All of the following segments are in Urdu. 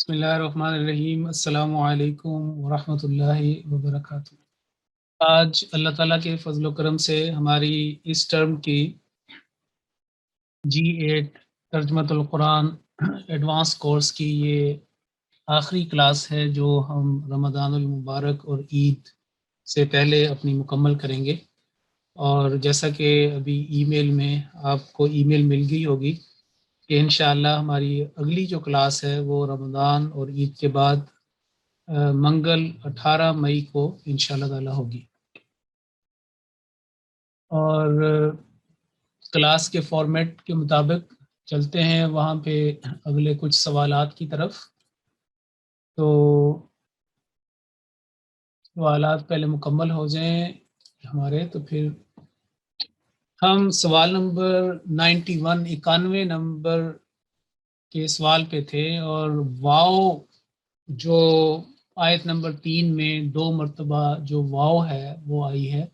بسم اللہ الرحمن الرحیم۔ السلام علیکم ورحمۃ اللہ وبرکاتہ۔ آج اللہ تعالیٰ کے فضل و کرم سے ہماری اس ٹرم کی G8 ترجمۃ القرآن ایڈوانس کورس کی یہ آخری کلاس ہے جو ہم رمضان المبارک اور عید سے پہلے اپنی مکمل کریں گے۔ اور جیسا کہ ابھی ای میل میں آپ کو ای میل مل گئی ہوگی کہ انشاءاللہ ہماری اگلی جو کلاس ہے وہ رمضان اور عید کے بعد منگل 18 مئی کو انشاءاللہ تعالی ہوگی۔ اور کلاس کے فارمیٹ کے مطابق چلتے ہیں وہاں پہ اگلے کچھ سوالات کی طرف۔ تو سوالات پہلے مکمل ہو جائیں ہمارے تو پھر ہم سوال نمبر 91 نمبر کے سوال پہ تھے، اور واو جو آیت نمبر 3 میں 2 مرتبہ جو واو ہے وہ آئی ہے،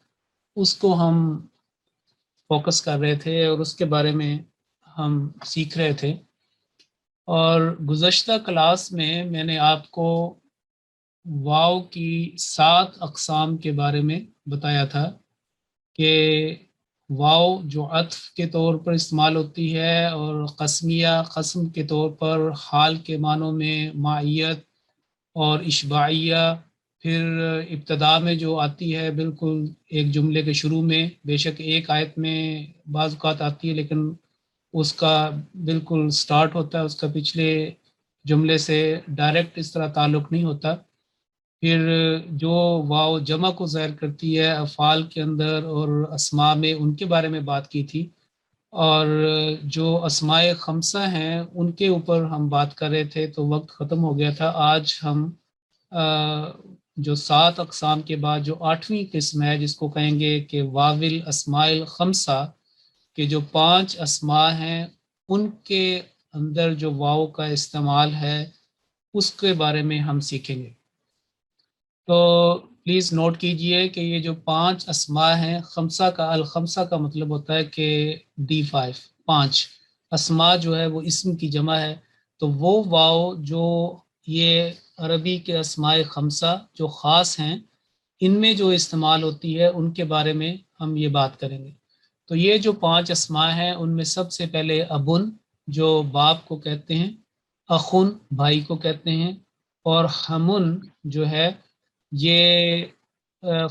اس کو ہم فوکس کر رہے تھے اور اس کے بارے میں ہم سیکھ رہے تھے۔ اور گزشتہ کلاس میں نے آپ کو واو کی 7 اقسام کے بارے میں بتایا تھا کہ واو جو عطف کے طور پر استعمال ہوتی ہے، اور قسمیہ قسم کے طور پر حال کے معنوں میں معیت اور اشباعیہ، پھر ابتدا میں جو آتی ہے بالکل ایک جملے کے شروع میں، بے شک ایک آیت میں بعض اوقات آتی ہے لیکن اس کا بالکل سٹارٹ ہوتا ہے اس کا پچھلے جملے سے ڈائریکٹ اس طرح تعلق نہیں ہوتا۔ پھر جو واو جمع کو ظاہر کرتی ہے افعال کے اندر اور اسماء میں، ان کے بارے میں بات کی تھی۔ اور جو اسماء خمسہ ہیں ان کے اوپر ہم بات کر رہے تھے تو وقت ختم ہو گیا تھا۔ آج ہم جو 7 اقسام کے بعد جو 8ویں قسم ہے جس کو کہیں گے کہ واول اسماء الخمسہ کے جو 5 اسماء ہیں ان کے اندر جو واو کا استعمال ہے اس کے بارے میں ہم سیکھیں گے۔ تو پلیز نوٹ کیجئے کہ یہ جو 5 اسماء ہیں، خمسہ کا الخمسہ کا مطلب ہوتا ہے کہ D5 5 اسماء جو ہے وہ اسم کی جمع ہے۔ تو وہ واو جو یہ عربی کے اسماء خمسہ جو خاص ہیں ان میں جو استعمال ہوتی ہے ان کے بارے میں ہم یہ بات کریں گے۔ تو یہ جو 5 اسماء ہیں ان میں سب سے پہلے ابن جو باپ کو کہتے ہیں، اخن بھائی کو کہتے ہیں، اور ہمن جو ہے یہ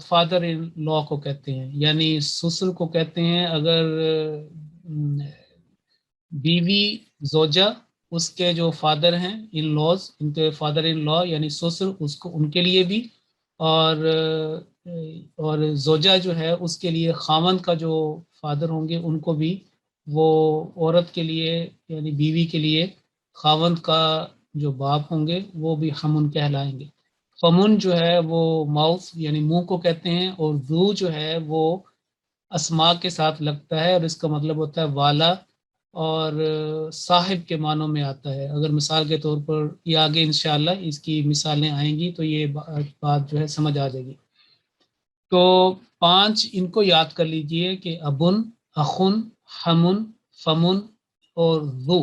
فادر ان لا کو کہتے ہیں، یعنی سسر کو کہتے ہیں۔ اگر بیوی زوجہ اس کے جو فادر ہیں ان لاز، ان کے فادر ان لا یعنی سسر، اس کو ان کے لیے بھی، اور زوجہ جو ہے اس کے لیے خاوند کا جو فادر ہوں گے ان کو بھی، وہ عورت کے لیے یعنی بیوی کے لیے خاوند کا جو باپ ہوں گے وہ بھی ہمن کہلائیں گے۔ فمن جو ہے وہ ماؤث یعنی منہ کو کہتے ہیں، اور ذو جو ہے وہ اسماء کے ساتھ لگتا ہے اور اس کا مطلب ہوتا ہے والا، اور صاحب کے معنوں میں آتا ہے۔ اگر مثال کے طور پر یہ آگے انشاءاللہ اس کی مثالیں آئیں گی تو یہ بات جو ہے سمجھ آ جائے گی۔ تو 5 ان کو یاد کر لیجئے کہ ابن، اخن، ہمن، فمن اور ذو۔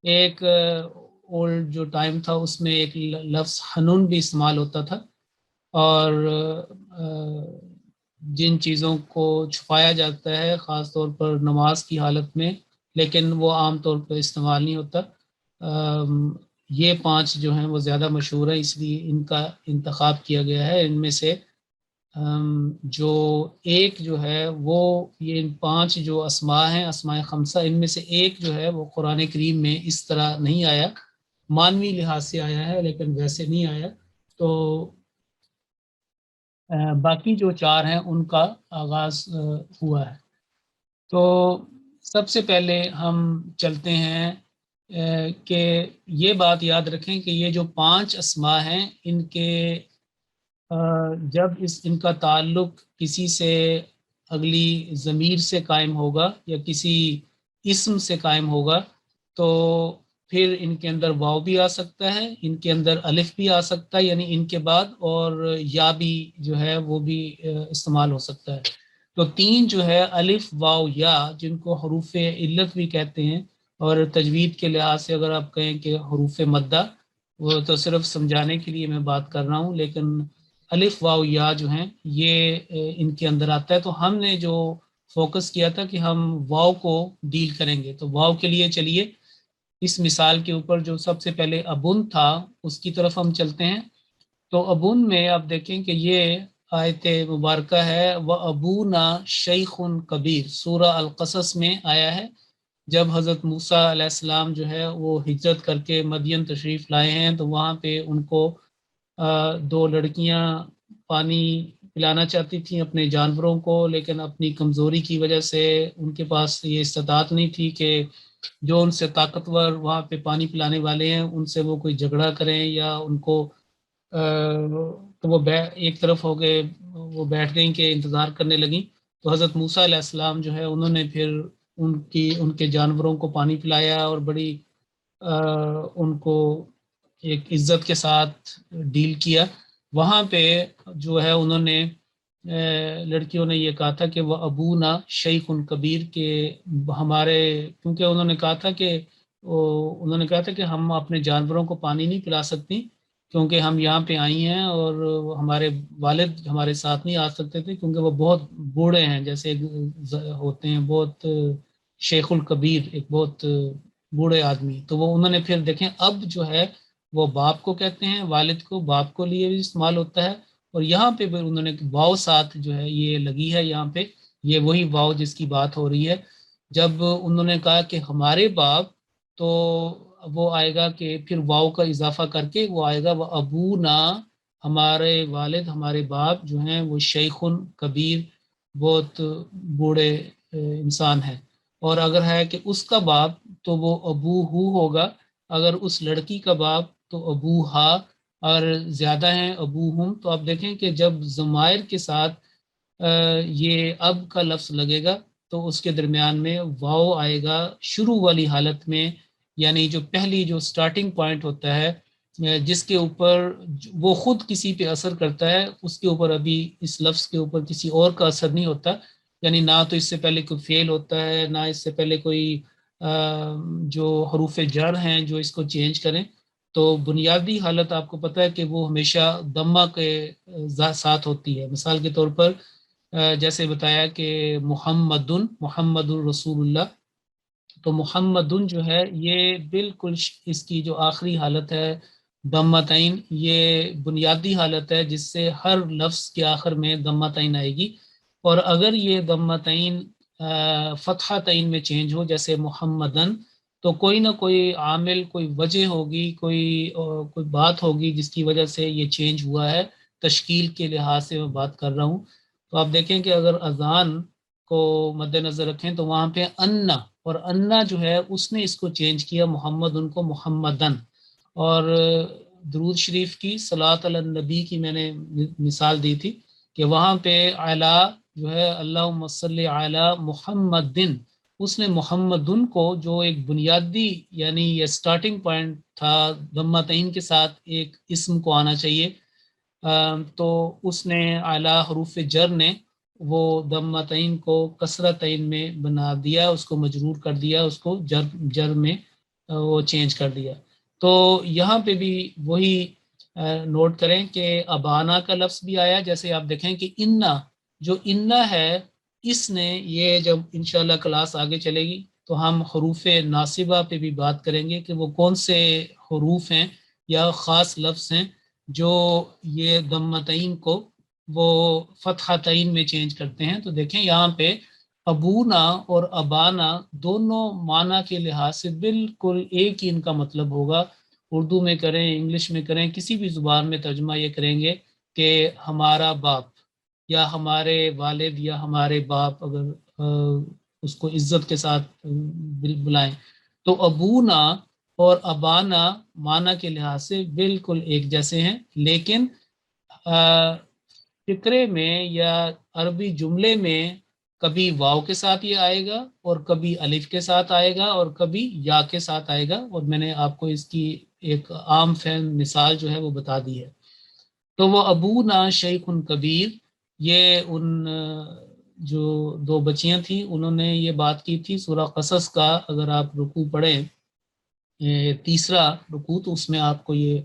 ایک اولڈ جو ٹائم تھا اس میں ایک لفظ حنون بھی استعمال ہوتا تھا، اور جن چیزوں کو چھپایا جاتا ہے خاص طور پر نماز کی حالت میں، لیکن وہ عام طور پر استعمال نہیں ہوتا۔ یہ 5 جو ہیں وہ زیادہ مشہور ہیں اس لیے ان کا انتخاب کیا گیا ہے۔ ان میں سے جو ایک جو ہے وہ یہ 5 جو اسماء ہیں اسماء خمسہ، ان میں سے ایک جو ہے وہ قرآن کریم میں اس طرح نہیں آیا، معنوی لحاظ سے آیا ہے لیکن ویسے نہیں آیا۔ تو باقی جو 4 ہیں ان کا آغاز ہوا ہے۔ تو سب سے پہلے ہم چلتے ہیں کہ یہ بات یاد رکھیں کہ یہ جو 5 اسماء ہیں ان کے جب ان کا تعلق کسی سے اگلی ضمیر سے قائم ہوگا یا کسی اسم سے قائم ہوگا تو پھر ان کے اندر واو بھی آ سکتا ہے، ان کے اندر الف بھی آ سکتا ہے یعنی ان کے بعد، اور یا بھی جو ہے وہ بھی استعمال ہو سکتا ہے۔ تو 3 جو ہے الف واو یا، جن کو حروف علت بھی کہتے ہیں، اور تجوید کے لحاظ سے اگر آپ کہیں کہ حروف مدہ، وہ تو صرف سمجھانے کے لیے میں بات کر رہا ہوں، لیکن الف واو یا جو ہیں یہ ان کے اندر آتا ہے۔ تو ہم نے جو فوکس کیا تھا کہ ہم واو کو ڈیل کریں گے، تو واو کے لیے چلیے اس مثال کے اوپر جو سب سے پہلے ابن تھا اس کی طرف ہم چلتے ہیں۔ تو ابن میں آپ دیکھیں کہ یہ آیت مبارکہ ہے، وَأَبُونَا شَيْخٌ کبیر، سورہ القصص میں آیا ہے، جب حضرت موسیٰ علیہ السلام جو ہے وہ ہجرت کر کے مدین تشریف لائے ہیں، تو وہاں پہ ان کو دو لڑکیاں پانی پلانا چاہتی تھیں اپنے جانوروں کو، لیکن اپنی کمزوری کی وجہ سے ان کے پاس یہ استطاعت نہیں تھی کہ جو ان سے طاقتور وہاں پہ پانی پلانے والے ہیں ان سے وہ کوئی جھگڑا کریں یا ان کو تو وہ ایک طرف ہو گئے، وہ بیٹھ گئیں کہ انتظار کرنے لگیں۔ تو حضرت موسیٰ علیہ السلام جو ہے انہوں نے پھر ان کے جانوروں کو پانی پلایا اور بڑی ان کو ایک عزت کے ساتھ ڈیل کیا۔ وہاں پہ جو ہے انہوں نے لڑکیوں نے یہ کہا تھا کہ وہ ابونا شیخ کبیر کے ہمارے، کیونکہ انہوں نے کہا تھا کہ ہم اپنے جانوروں کو پانی نہیں پلا سکتی کیونکہ ہم یہاں پہ آئی ہیں، اور ہمارے والد ہمارے ساتھ نہیں آ سکتے تھے کیونکہ وہ بہت بوڑھے ہیں، جیسے ہوتے ہیں بہت شیخ الکبیر، ایک بہت بوڑھے آدمی۔ تو وہ انہوں نے پھر دیکھیں اب جو ہے وہ باپ کو کہتے ہیں، والد کو باپ کو لیے بھی استعمال ہوتا ہے، اور یہاں پہ بھی انہوں نے واو ساتھ جو ہے یہ لگی ہے یہاں پہ، یہ وہی واو جس کی بات ہو رہی ہے۔ جب انہوں نے کہا کہ ہمارے باپ، تو وہ آئے گا کہ پھر واو کا اضافہ کر کے وہ آئے گا وہ ابونا، ہمارے والد ہمارے باپ جو ہیں وہ شیخ کبیر، بہت بوڑھے انسان ہیں۔ اور اگر ہے کہ اس کا باپ تو وہ ابو ہو ہوگا، اگر اس لڑکی کا باپ تو ابو ہا، اور زیادہ ہیں ابو ہم۔ تو آپ دیکھیں کہ جب ضمائر کے ساتھ یہ اب کا لفظ لگے گا تو اس کے درمیان میں واو آئے گا شروع والی حالت میں، یعنی جو پہلی جو سٹارٹنگ پوائنٹ ہوتا ہے جس کے اوپر وہ خود کسی پہ اثر کرتا ہے، اس کے اوپر ابھی اس لفظ کے اوپر کسی اور کا اثر نہیں ہوتا، یعنی نہ تو اس سے پہلے کوئی فعل ہوتا ہے، نہ اس سے پہلے کوئی جو حروف جر ہیں جو اس کو چینج کریں۔ تو بنیادی حالت آپ کو پتہ ہے کہ وہ ہمیشہ ضمہ کے ساتھ ہوتی ہے۔ مثال کے طور پر جیسے بتایا کہ محمد الرسول اللہ، تو محمدن جو ہے یہ بالکل اس کی جو آخری حالت ہے ضمتین، یہ بنیادی حالت ہے جس سے ہر لفظ کے آخر میں ضمتین آئے گی، اور اگر یہ ضمتین فتحہ تعین میں چینج ہو جیسے محمدن، تو کوئی نہ کوئی عامل، کوئی وجہ ہوگی، کوئی بات ہوگی جس کی وجہ سے یہ چینج ہوا ہے۔ تشکیل کے لحاظ سے میں بات کر رہا ہوں۔ تو آپ دیکھیں کہ اگر اذان کو مد نظر رکھیں تو وہاں پہ انا، اور انا جو ہے اس نے اس کو چینج کیا محمد ان کو محمدن۔ اور درود شریف کی صلاۃ علی النبی کی میں نے مثال دی تھی کہ وہاں پہ اعلی جو ہے اللہم صلی علی محمدن، اس نے محمدن کو جو ایک بنیادی یعنی یہ سٹارٹنگ پوائنٹ تھا ضمتین کے ساتھ ایک اسم کو آنا چاہیے، تو اس نے اعلی حروف جر نے وہ ضمتین کو کسرتین میں بنا دیا، اس کو مجرور کر دیا، اس کو جر میں وہ چینج کر دیا۔ تو یہاں پہ بھی وہی نوٹ کریں کہ ابانا کا لفظ بھی آیا، جیسے آپ دیکھیں کہ انا، جو انا ہے اس نے یہ جب انشاءاللہ کلاس آگے چلے گی تو ہم حروف ناصبہ پہ بھی بات کریں گے کہ وہ کون سے حروف ہیں یا خاص لفظ ہیں جو یہ ضمتین کو وہ فتحتین میں چینج کرتے ہیں۔ تو دیکھیں یہاں پہ ابونا اور ابانا دونوں معنی کے لحاظ سے بالکل ایک ہی ان کا مطلب ہوگا۔ اردو میں کریں، انگلش میں کریں، کسی بھی زبان میں ترجمہ یہ کریں گے کہ ہمارا باپ یا ہمارے والد یا ہمارے باپ، اگر اس کو عزت کے ساتھ بلائیں تو ابونا اور ابانا معنی کے لحاظ سے بالکل ایک جیسے ہیں، لیکن فقرے میں یا عربی جملے میں کبھی واو کے ساتھ یہ آئے گا اور کبھی الف کے ساتھ آئے گا اور کبھی یا کے ساتھ آئے گا، اور میں نے آپ کو اس کی ایک عام فہم مثال جو ہے وہ بتا دی ہے۔ تو وہ ابونا شیخ کبیر، یہ ان جو دو بچیاں تھیں انہوں نے یہ بات کی تھی۔ سورہ قصص کا اگر آپ رکوع پڑھیں تیسرا رکوع، تو اس میں آپ کو یہ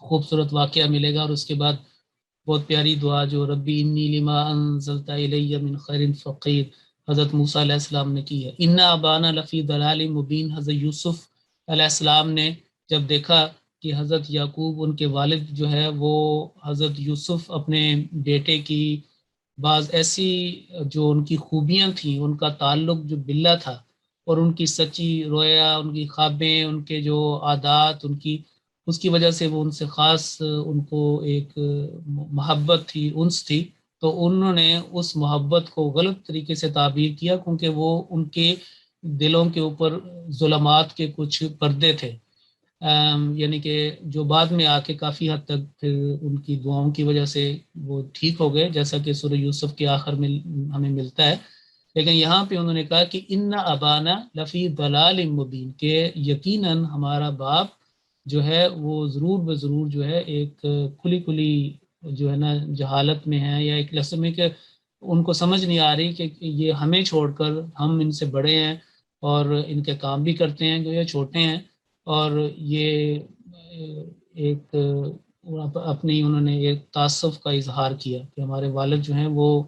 خوبصورت واقعہ ملے گا، اور اس کے بعد بہت پیاری دعا جو ربی انی لما انزلت الی من خیر فقیر حضرت موسیٰ علیہ السلام نے کی ہے۔ انا ابانا لفی ضلال مبین، حضرت یوسف علیہ السلام نے جب دیکھا کہ حضرت یعقوب ان کے والد جو ہے وہ حضرت یوسف اپنے بیٹے کی بعض ایسی جو ان کی خوبیاں تھیں، ان کا تعلق جو باللہ تھا، اور ان کی سچی رویا، ان کی خوابیں، ان کے جو عادات، ان کی اس کی وجہ سے وہ ان سے خاص ان کو ایک محبت تھی، انس تھی، تو انہوں نے اس محبت کو غلط طریقے سے تعبیر کیا، کیونکہ وہ ان کے دلوں کے اوپر ظلمات کے کچھ پردے تھے، یعنی کہ جو بعد میں آ کے کافی حد تک پھر ان کی دعاؤں کی وجہ سے وہ ٹھیک ہو گئے، جیسا کہ سورہ یوسف کے آخر میں ہمیں ملتا ہے۔ لیکن یہاں پہ انہوں نے کہا کہ ان ابانا لفی ضلال مبین، کہ یقیناً ہمارا باپ جو ہے وہ ضرور بضرور جو ہے ایک کھلی کھلی جو ہے نا جہالت میں ہے، یا ایک لفظ میں کہ ان کو سمجھ نہیں آ رہی کہ یہ ہمیں چھوڑ کر، ہم ان سے بڑے ہیں اور ان کے کام بھی کرتے ہیں جو یہ چھوٹے ہیں، اور یہ ایک اپنی انہوں نے ایک تعصب کا اظہار کیا کہ ہمارے والد جو ہیں وہ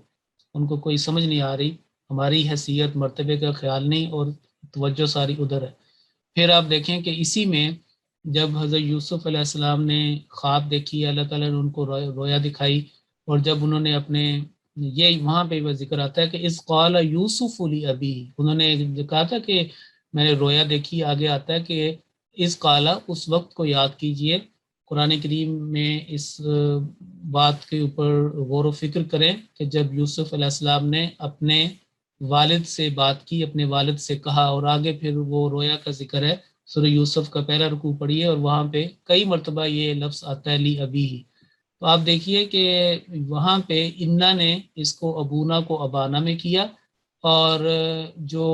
ان کو کوئی سمجھ نہیں آ رہی، ہماری حیثیت مرتبے کا خیال نہیں، اور توجہ ساری ادھر ہے۔ پھر آپ دیکھیں کہ اسی میں جب حضرت یوسف علیہ السلام نے خواب دیکھی، اللہ تعالیٰ نے ان کو رویا دکھائی، اور جب انہوں نے اپنے یہ وہاں پہ وہ ذکر آتا ہے کہ اذ قال یوسف لابی، انہوں نے کہا تھا کہ میں نے رویا دیکھی، آگے آتا ہے کہ اذ قال، اس وقت کو یاد کیجئے۔ قرآن کریم میں اس بات کے اوپر غور و فکر کریں کہ جب یوسف علیہ السلام نے اپنے والد سے بات کی، اپنے والد سے کہا، اور آگے پھر وہ رویا کا ذکر ہے، سورہ یوسف کا پہلا رکوع پڑھیے، اور وہاں پہ کئی مرتبہ یہ لفظ آتا ہے لی ابی ہی، تو آپ دیکھیے کہ وہاں پہ انا نے اس کو ابونا کو ابانا میں کیا، اور جو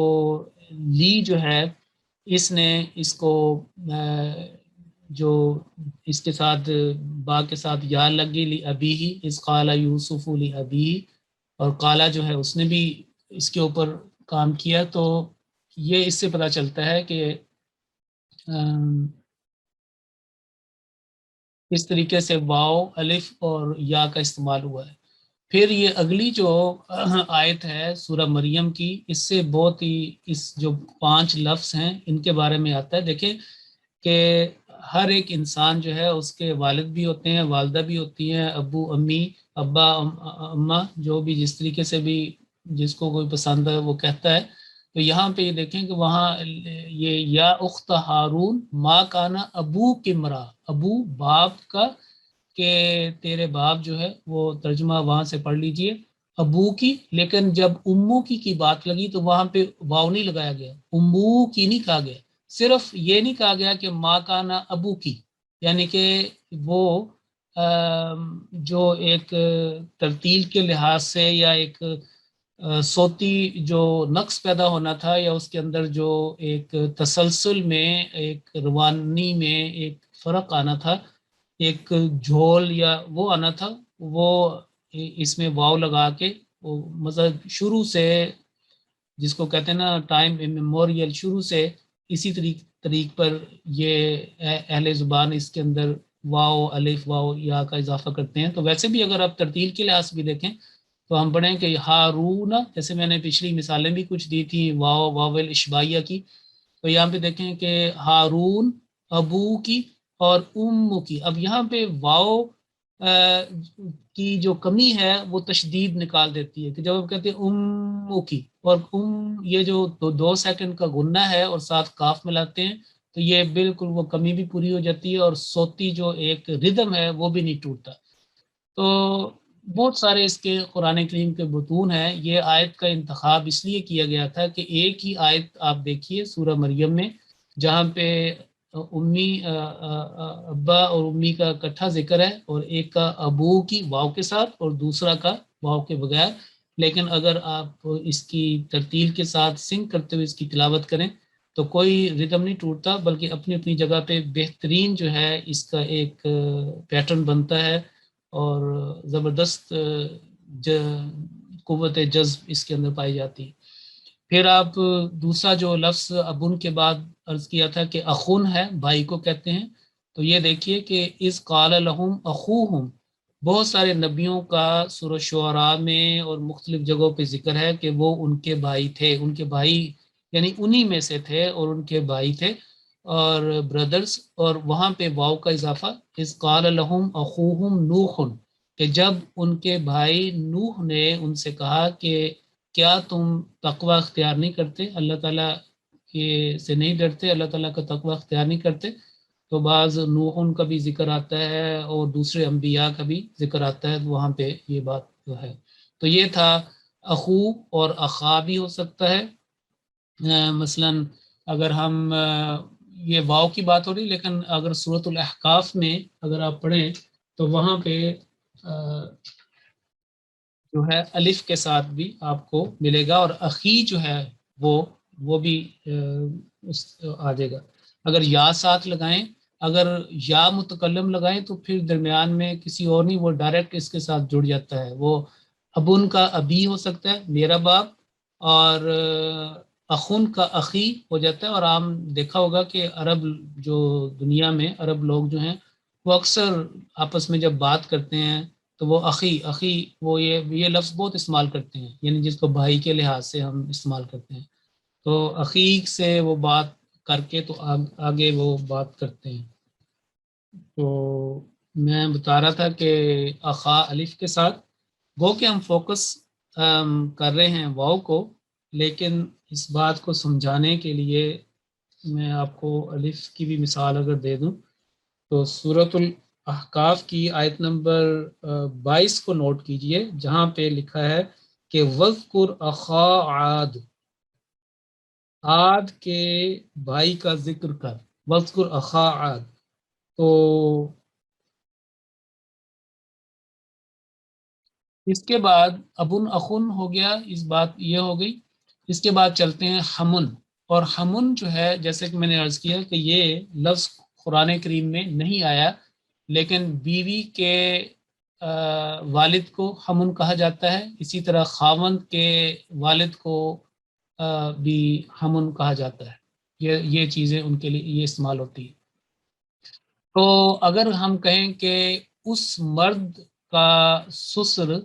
لی جو ہے اس نے اس کو جو اس کے ساتھ با کے ساتھ یا لگی لی ابی ہی، اس قال یوسف لی ابی ہی، اور قالا جو ہے اس نے بھی اس کے اوپر کام کیا۔ تو یہ اس سے پتہ چلتا ہے کہ اس طریقے سے واو، الف اور یا کا استعمال ہوا ہے۔ پھر یہ اگلی جو آیت ہے سورہ مریم کی، اس سے بہت ہی اس جو 5 لفظ ہیں ان کے بارے میں آتا ہے۔ دیکھیں کہ ہر ایک انسان جو ہے اس کے والد بھی ہوتے ہیں، والدہ بھی ہوتی ہیں، ابو امی، ابا اماں، جو بھی جس طریقے سے بھی جس کو کوئی پسند ہے وہ کہتا ہے۔ تو یہاں پہ یہ دیکھیں کہ وہاں یہ یا اخت ہارون ما کانا ابو کمرا، ابو باپ کا، کہ تیرے باپ جو ہے وہ ترجمہ وہاں سے پڑھ لیجئے ابو کی، لیکن جب امو کی بات لگی تو وہاں پہ واو نہیں لگایا گیا، امو کی نہیں کہا گیا، صرف یہ نہیں کہا گیا کہ ماں کانا ابو کی، یعنی کہ وہ جو ایک ترتیل کے لحاظ سے یا ایک صوتی جو نقص پیدا ہونا تھا، یا اس کے اندر جو ایک تسلسل میں، ایک روانی میں ایک فرق آنا تھا، ایک جھول یا وہ آنا تھا، وہ اس میں واو لگا کے وہ مطلب شروع سے جس کو کہتے ہیں نا ٹائم میموریل، شروع سے اسی طریق پر یہ اہل زبان اس کے اندر واو، الف، واو، یا کا اضافہ کرتے ہیں۔ تو ویسے بھی اگر آپ ترتیل کے لحاظ بھی دیکھیں تو ہم پڑھیں کہ ہارون، جیسے میں نے پچھلی مثالیں بھی کچھ دی تھیں واو، واول اشبائیہ کی، تو یہاں پہ دیکھیں کہ ہارون ابو کی اور ام کی، اب یہاں پہ واو کی جو کمی ہے وہ تشدید نکال دیتی ہے، کہ جب آپ کہتے ہیں ام کی، اور یہ جو 2 سیکنڈ کا گننا ہے اور ساتھ کاف ملاتے ہیں، تو یہ بالکل وہ کمی بھی پوری ہو جاتی ہے، اور صوتی جو ایک ردم ہے وہ بھی نہیں ٹوٹتا۔ تو بہت سارے اس کے قرآن کریم کے بطون ہیں۔ یہ آیت کا انتخاب اس لیے کیا گیا تھا کہ ایک ہی آیت آپ دیکھیے سورہ مریم میں، جہاں پہ امی ابا اور امی کا اکٹھا ذکر ہے، اور ایک کا ابو کی واو کے ساتھ اور دوسرا کا واو کے بغیر، لیکن اگر آپ اس کی ترتیل کے ساتھ سنک کرتے ہوئے اس کی تلاوت کریں تو کوئی ردم نہیں ٹوٹتا، بلکہ اپنی اپنی جگہ پہ بہترین جو ہے اس کا ایک پیٹرن بنتا ہے، اور زبردست قوت جذب اس کے اندر پائی جاتی ہے۔ پھر آپ دوسرا جو لفظ ابن کے بعد عرض کیا تھا کہ اخون ہے، بھائی کو کہتے ہیں. تو یہ دیکھیے کہ اذ قال لهم اخوہم، بہت سارے نبیوں کا سورہ شعراء میں اور مختلف جگہوں پہ ذکر ہے کہ وہ ان کے بھائی تھے، ان کے بھائی یعنی انہی میں سے تھے اور ان کے بھائی تھے اور بردرز. اور وہاں پہ واو کا اضافہ، اذ قال لهم اخوہم نوح، کہ جب ان کے بھائی نوح نے ان سے کہا کہ کیا تم تقوی اختیار نہیں کرتے، اللہ تعالیٰ کے سے نہیں ڈرتے، اللہ تعالیٰ کا تقوی اختیار نہیں کرتے. تو بعض نوح کا بھی ذکر آتا ہے اور دوسرے انبیاء کا بھی ذکر آتا ہے، تو وہاں پہ یہ بات جو ہے. تو یہ تھا اخو اور اخا بھی ہو سکتا ہے. مثلا اگر ہم یہ واو کی بات ہو رہی، لیکن اگر سورۃ الاحقاف میں اگر آپ پڑھیں تو وہاں پہ جو ہے الف کے ساتھ بھی آپ کو ملے گا، اور اخی جو ہے وہ بھی آ جائے گا. اگر یا ساتھ لگائیں، اگر یا متکلم لگائیں تو پھر درمیان میں کسی اور نہیں، وہ ڈائریکٹ اس کے ساتھ جڑ جاتا ہے. وہ ابن کا ابی ہو سکتا ہے، میرا باپ، اور اخن کا اخی ہو جاتا ہے. اور عام دیکھا ہوگا کہ عرب جو دنیا میں عرب لوگ جو ہیں وہ اکثر آپس میں جب بات کرتے ہیں تو وہ اخی وہ یہ لفظ بہت استعمال کرتے ہیں، یعنی جس کو بھائی کے لحاظ سے ہم استعمال کرتے ہیں. تو اخی سے وہ بات کر کے تو آگے وہ بات کرتے ہیں. تو میں بتا رہا تھا کہ اخا الف کے ساتھ، وہ کہ ہم فوکس کر رہے ہیں واو کو، لیکن اس بات کو سمجھانے کے لیے میں آپ کو الف کی بھی مثال اگر دے دوں تو سورۃ الاحقاف کی آیت نمبر 22 کو نوٹ کیجئے، جہاں پہ لکھا ہے کہ وَذْكُرْ أَخَا عَادٍ، عاد کے بھائی کا ذکر کر، وَذْكُرْ أَخَا عَادٍ. تو اس کے بعد ابن اخن ہو گیا، اس بات یہ ہو گئی. اس کے بعد چلتے ہیں حمن. اور حمن جو ہے جیسے کہ میں نے عرض کیا کہ یہ لفظ قرآن کریم میں نہیں آیا، لیکن بیوی کے والد کو حمن کہا جاتا ہے، اسی طرح خاوند کے والد کو بھی حمن کہا جاتا ہے. یہ چیزیں ان کے لیے یہ استعمال ہوتی ہیں. تو اگر ہم کہیں کہ اس مرد کا سسر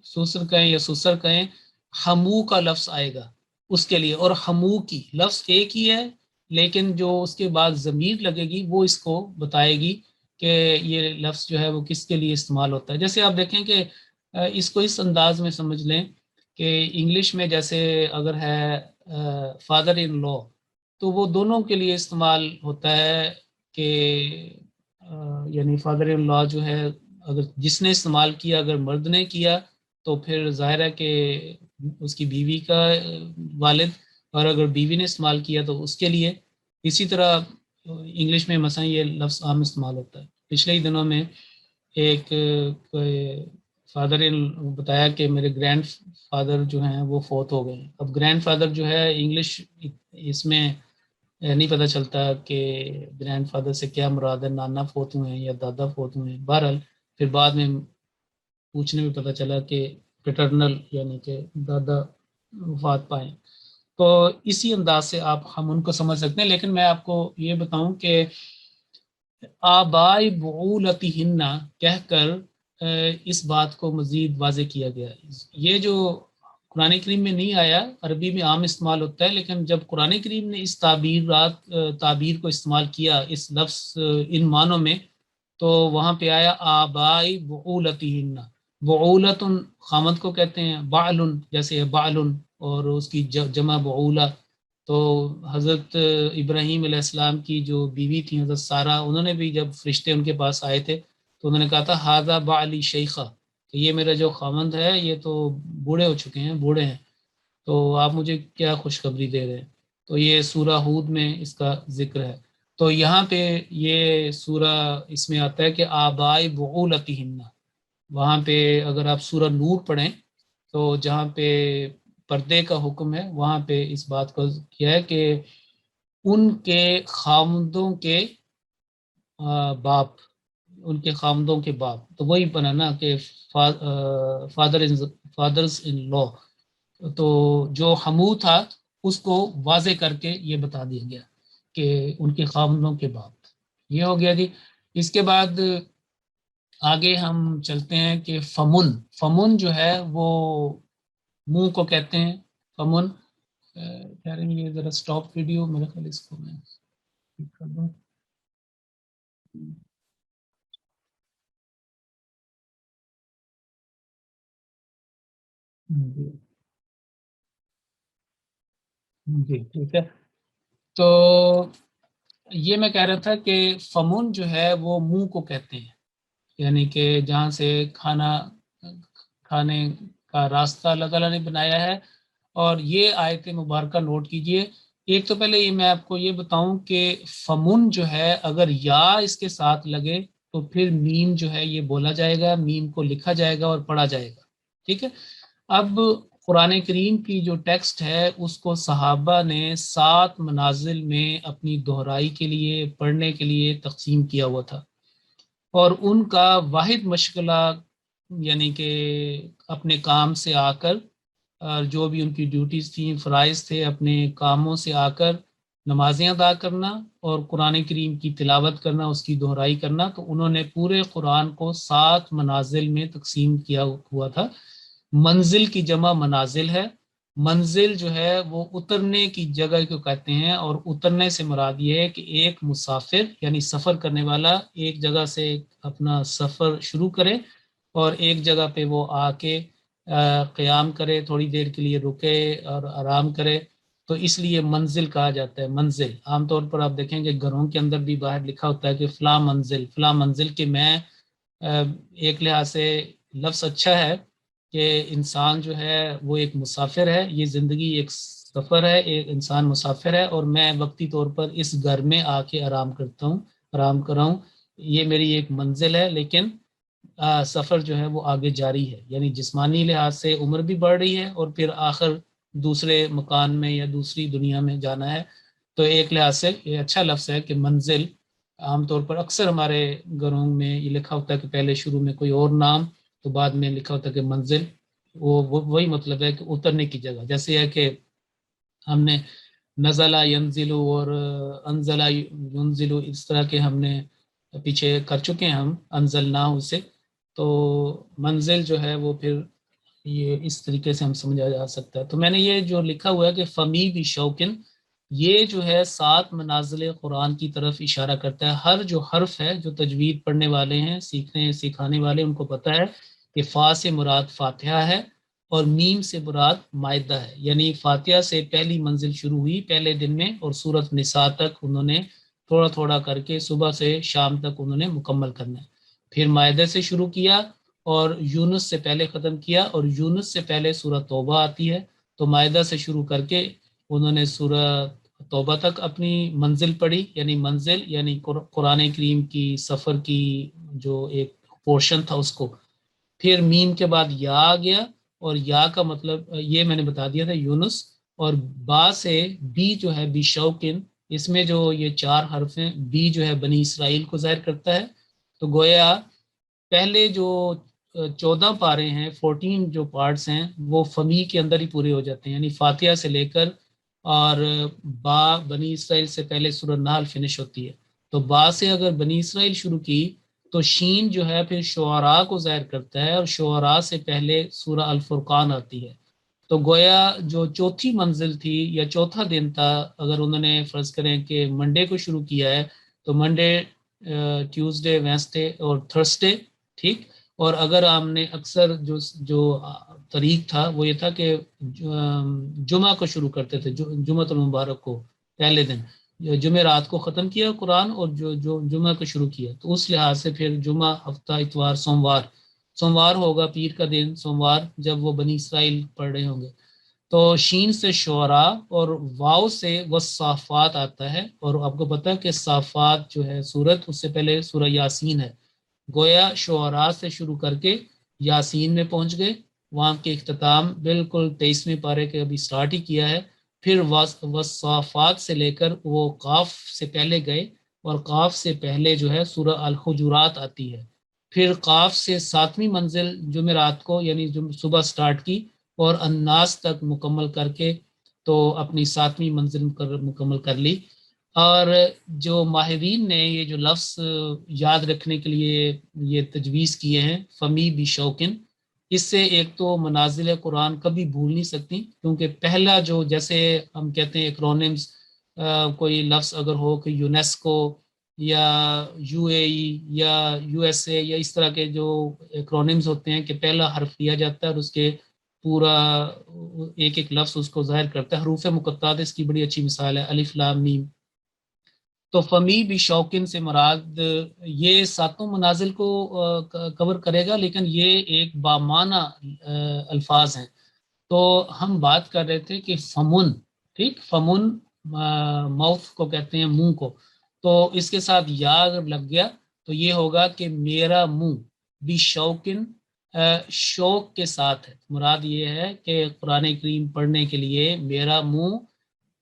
سسر کہیں یا سسر کہیں، ہمو کا لفظ آئے گا اس کے لیے، اور ہمو کی لفظ ایک ہی ہے لیکن جو اس کے بعد ضمیر لگے گی وہ اس کو بتائے گی کہ یہ لفظ جو ہے وہ کس کے لیے استعمال ہوتا ہے. جیسے آپ دیکھیں کہ اس کو اس انداز میں سمجھ لیں کہ انگلش میں جیسے اگر ہے فادر ان لا، تو وہ دونوں کے لیے استعمال ہوتا ہے کہ یعنی فادر ان لا جو ہے اگر جس نے استعمال کیا، اگر مرد نے کیا تو پھر ظاہر ہے کہ اس کی بیوی کا والد، اور اگر بیوی نے استعمال کیا تو اس کے لیے. اسی طرح انگلش میں مثلا یہ لفظ عام استعمال ہوتا ہے. پچھلے ہی دنوں میں ایک فادر بتایا کہ میرے گرینڈ فادر جو ہیں وہ فوت ہو گئے. اب گرینڈ فادر جو ہے انگلش اس میں نہیں پتہ چلتا کہ گرینڈ فادر سے کیا مراد ہے، نانا فوت ہوئے ہیں یا دادا فوت ہوئے ہیں. بہرحال پھر بعد میں پوچھنے میں پتہ چلا کہ پیٹرنل یعنی کہ دادا وفات پائیں. تو اسی انداز سے آپ ہم ان کو سمجھ سکتے ہیں. لیکن میں آپ کو یہ بتاؤں کہ آبائی بعولتہن کہہ کر اس بات کو مزید واضح کیا گیا. یہ جو قرآن کریم میں نہیں آیا، عربی میں عام استعمال ہوتا ہے، لیکن جب قرآن کریم نے اس تعبیر کو استعمال کیا اس لفظ ان معنوں میں، تو وہاں پہ آیا آبائی بعولتہن. بعولت خامد کو کہتے ہیں، بعل جیسے ہے بعل اور اس کی جمع بعولہ. تو حضرت ابراہیم علیہ السلام کی جو بیوی تھی حضرت سارہ، انہوں نے بھی جب فرشتے ان کے پاس آئے تھے تو انہوں نے کہا تھا ھذا بعلی شیخہ، کہ یہ میرا جو خامند ہے یہ تو بوڑھے ہو چکے ہیں، بوڑھے ہیں، تو آپ مجھے کیا خوشخبری دے رہے ہیں. تو یہ سورہ ہود میں اس کا ذکر ہے. تو یہاں پہ یہ سورہ اس میں آتا ہے کہ آبائی بعولتہن. وہاں پہ اگر آپ سورہ نور پڑھیں تو جہاں پہ پردے کا حکم ہے وہاں پہ اس بات کو کیا ہے کہ ان کے خامدوں کے باپ، ان کے خامدوں کے باپ. تو وہی بنا نا کہ فادرز ان لا. تو جو حمو تھا اس کو واضح کر کے یہ بتا دیا گیا کہ ان کے خاوندوں کے بعد یہ ہو گیا جی. اس کے بعد آگے ہم چلتے ہیں کہ فمن جو ہے وہ منہ کو کہتے ہیں. فمن کہہ رہے ہیں یہ ذرا سٹاپ ویڈیو میرے خیال اس کو میں کر دوں. جی ٹھیک ہے. تو یہ میں کہہ رہا تھا کہ فمن جو ہے وہ منہ کو کہتے ہیں, یعنی کہ جہاں سے کھانے کا راستہ اللہ تعالیٰ نے بنایا ہے. اور یہ آیت مبارکہ نوٹ کیجئے. ایک تو پہلے یہ میں آپ کو یہ بتاؤں کہ فمن جو ہے اگر یا اس کے ساتھ لگے تو پھر میم جو ہے یہ بولا جائے گا, میم کو لکھا جائے گا اور پڑھا جائے گا. ٹھیک ہے. اب قرآن کریم کی جو ٹیکسٹ ہے اس کو صحابہ نے 7 منازل میں اپنی دہرائی کے لیے پڑھنے کے لیے تقسیم کیا ہوا تھا, اور ان کا واحد مشغلہ یعنی کہ اپنے کام سے آ کر جو بھی ان کی ڈیوٹیز تھیں, فرائض تھے, اپنے کاموں سے آ کر نمازیں ادا کرنا اور قرآن کریم کی تلاوت کرنا, اس کی دہرائی کرنا. تو انہوں نے پورے قرآن کو 7 منازل میں تقسیم کیا ہوا تھا. منزل کی جمع منازل ہے. منزل جو ہے وہ اترنے کی جگہ کو کہتے ہیں, اور اترنے سے مراد یہ ہے کہ ایک مسافر یعنی سفر کرنے والا ایک جگہ سے اپنا سفر شروع کرے اور ایک جگہ پہ وہ آ کے قیام کرے, تھوڑی دیر کے لیے رکے اور آرام کرے, تو اس لیے منزل کہا جاتا ہے. منزل عام طور پر آپ دیکھیں کہ گھروں کے اندر بھی باہر لکھا ہوتا ہے کہ فلاں منزل فلاں منزل, کہ میں ایک لحاظ سے لفظ اچھا ہے کہ انسان جو ہے وہ ایک مسافر ہے, یہ زندگی ایک سفر ہے, ایک انسان مسافر ہے, اور میں وقتی طور پر اس گھر میں آ کے آرام کرتا ہوں, آرام کر رہا ہوں, یہ میری ایک منزل ہے. لیکن سفر جو ہے وہ آگے جاری ہے, یعنی جسمانی لحاظ سے عمر بھی بڑھ رہی ہے اور پھر آخر دوسرے مکان میں یا دوسری دنیا میں جانا ہے. تو ایک لحاظ سے یہ اچھا لفظ ہے کہ منزل. عام طور پر اکثر ہمارے گھروں میں یہ لکھا ہوتا ہے کہ پہلے شروع میں کوئی اور نام, تو بعد میں لکھا ہوتا ہے کہ منزل. وہی مطلب ہے کہ اترنے کی جگہ, جیسے ہے کہ ہم نے نزلہ ینزلو اور انزلہ ینزلو اس طرح کے ہم نے پیچھے کر چکے ہیں ہم انزلنا اسے. تو منزل جو ہے وہ پھر یہ اس طریقے سے ہم سمجھا جا سکتا ہے. تو میں نے یہ جو لکھا ہوا ہے کہ فمی بھی شوقن, یہ جو ہے 7 منازل قرآن کی طرف اشارہ کرتا ہے. ہر جو حرف ہے, جو تجوید پڑھنے والے ہیں, سکھانے والے, ان کو پتہ ہے کہ فا سے مراد فاتحہ ہے اور میم سے مراد مائدہ ہے. یعنی فاتحہ سے پہلی منزل شروع ہوئی پہلے دن میں, اور سورۃ نساء تک انہوں نے تھوڑا تھوڑا کر کے صبح سے شام تک انہوں نے مکمل کرنا ہے. پھر مائدہ سے شروع کیا اور یونس سے پہلے ختم کیا, اور یونس سے پہلے سورہ توبہ آتی ہے. تو مائدہ سے شروع کر کے انہوں نے سورہ توبہ تک اپنی منزل پڑھی, یعنی منزل یعنی قرآن کریم کی سفر کی جو ایک پورشن تھا اس کو. پھر میم کے بعد یا آ گیا, اور یا کا مطلب یہ میں نے بتا دیا تھا یونس. اور با سے بی جو ہے بی شوقن, اس میں جو یہ 4 حرف ہیں, بی جو ہے بنی اسرائیل کو ظاہر کرتا ہے. تو گویا پہلے جو 14 پارے ہیں, 14 جو پارٹس ہیں, وہ فمی کے اندر ہی پورے ہو جاتے ہیں. یعنی فاتحہ سے لے کر اور با بنی اسرائیل سے پہلے سورہ نحل فنش ہوتی ہے. تو با سے اگر بنی اسرائیل شروع کی تو شین جو ہے پھر شعراء کو ظاہر کرتا ہے, اور شعراء سے پہلے سورہ الفرقان آتی ہے. تو گویا جو چوتھی منزل تھی یا چوتھا دن تھا, اگر انہوں نے فرض کریں کہ منڈے کو شروع کیا ہے تو منڈے, ٹیوزڈے, وینسڈے اور تھرسڈے, ٹھیک. اور اگر ہم نے اکثر جو طریق تھا وہ یہ تھا کہ جمعہ کو شروع کرتے تھے, جمعۃ المبارک کو پہلے دن, جمعہ رات کو ختم کیا قرآن اور جو جمعہ کو شروع کیا. تو اس لحاظ سے پھر جمعہ, ہفتہ, اتوار, سوموار ہوگا پیر کا دن, سوموار جب وہ بنی اسرائیل پڑھ رہے ہوں گے. تو شین سے شعراء اور واو سے والصافات آتا ہے. اور آپ کو پتہ ہے کہ صافات جو ہے سورت, اس سے پہلے سورہ یاسین ہے. گویا شعراء سے شروع کر کے یاسین میں پہنچ گئے, وہاں کے اختتام بالکل 23ویں پارے کے ابھی سٹارٹ ہی کیا ہے. پھر والصافات سے لے کر وہ قاف سے پہلے گئے, اور قاف سے پہلے جو ہے سورہ الحجرات آتی ہے. پھر قاف سے 7ویں منزل جمعرات کو یعنی صبح سٹارٹ کی, اور الناس تک مکمل کر کے تو اپنی 7ویں منزل مکمل کر لی۔ اور جو ماہرین نے یہ جو لفظ یاد رکھنے کے لیے یہ تجویز کیے ہیں فمی بھی شوقن، اس سے ایک تو منازل قرآن کبھی بھول نہیں سکتی، کیونکہ پہلا جو جیسے ہم کہتے ہیں ایکرونمز، کوئی لفظ اگر ہو کہ یونیسکو یا یو اے ای یا یو ایس اے یا اس طرح کے جو ایکرونمز ہوتے ہیں کہ پہلا حرف لیا جاتا ہے اور اس کے پورا ایک ایک لفظ اس کو ظاہر کرتا ہے۔ حروف مقطعات اس کی بڑی اچھی مثال ہے، الف لام میم۔ تو فمی بھی شوقن سے مراد یہ 7 منازل کو کور کرے گا، لیکن یہ ایک بامعنی الفاظ ہیں۔ تو ہم بات کر رہے تھے کہ فمن، ٹھیک، فمن ماؤتھ کو کہتے ہیں، منہ کو، تو اس کے ساتھ یا اگر لگ گیا تو یہ ہوگا کہ میرا منہ بھی شوقن، شوق کے ساتھ ہے۔ مراد یہ ہے کہ قرآن کریم پڑھنے کے لیے میرا منہ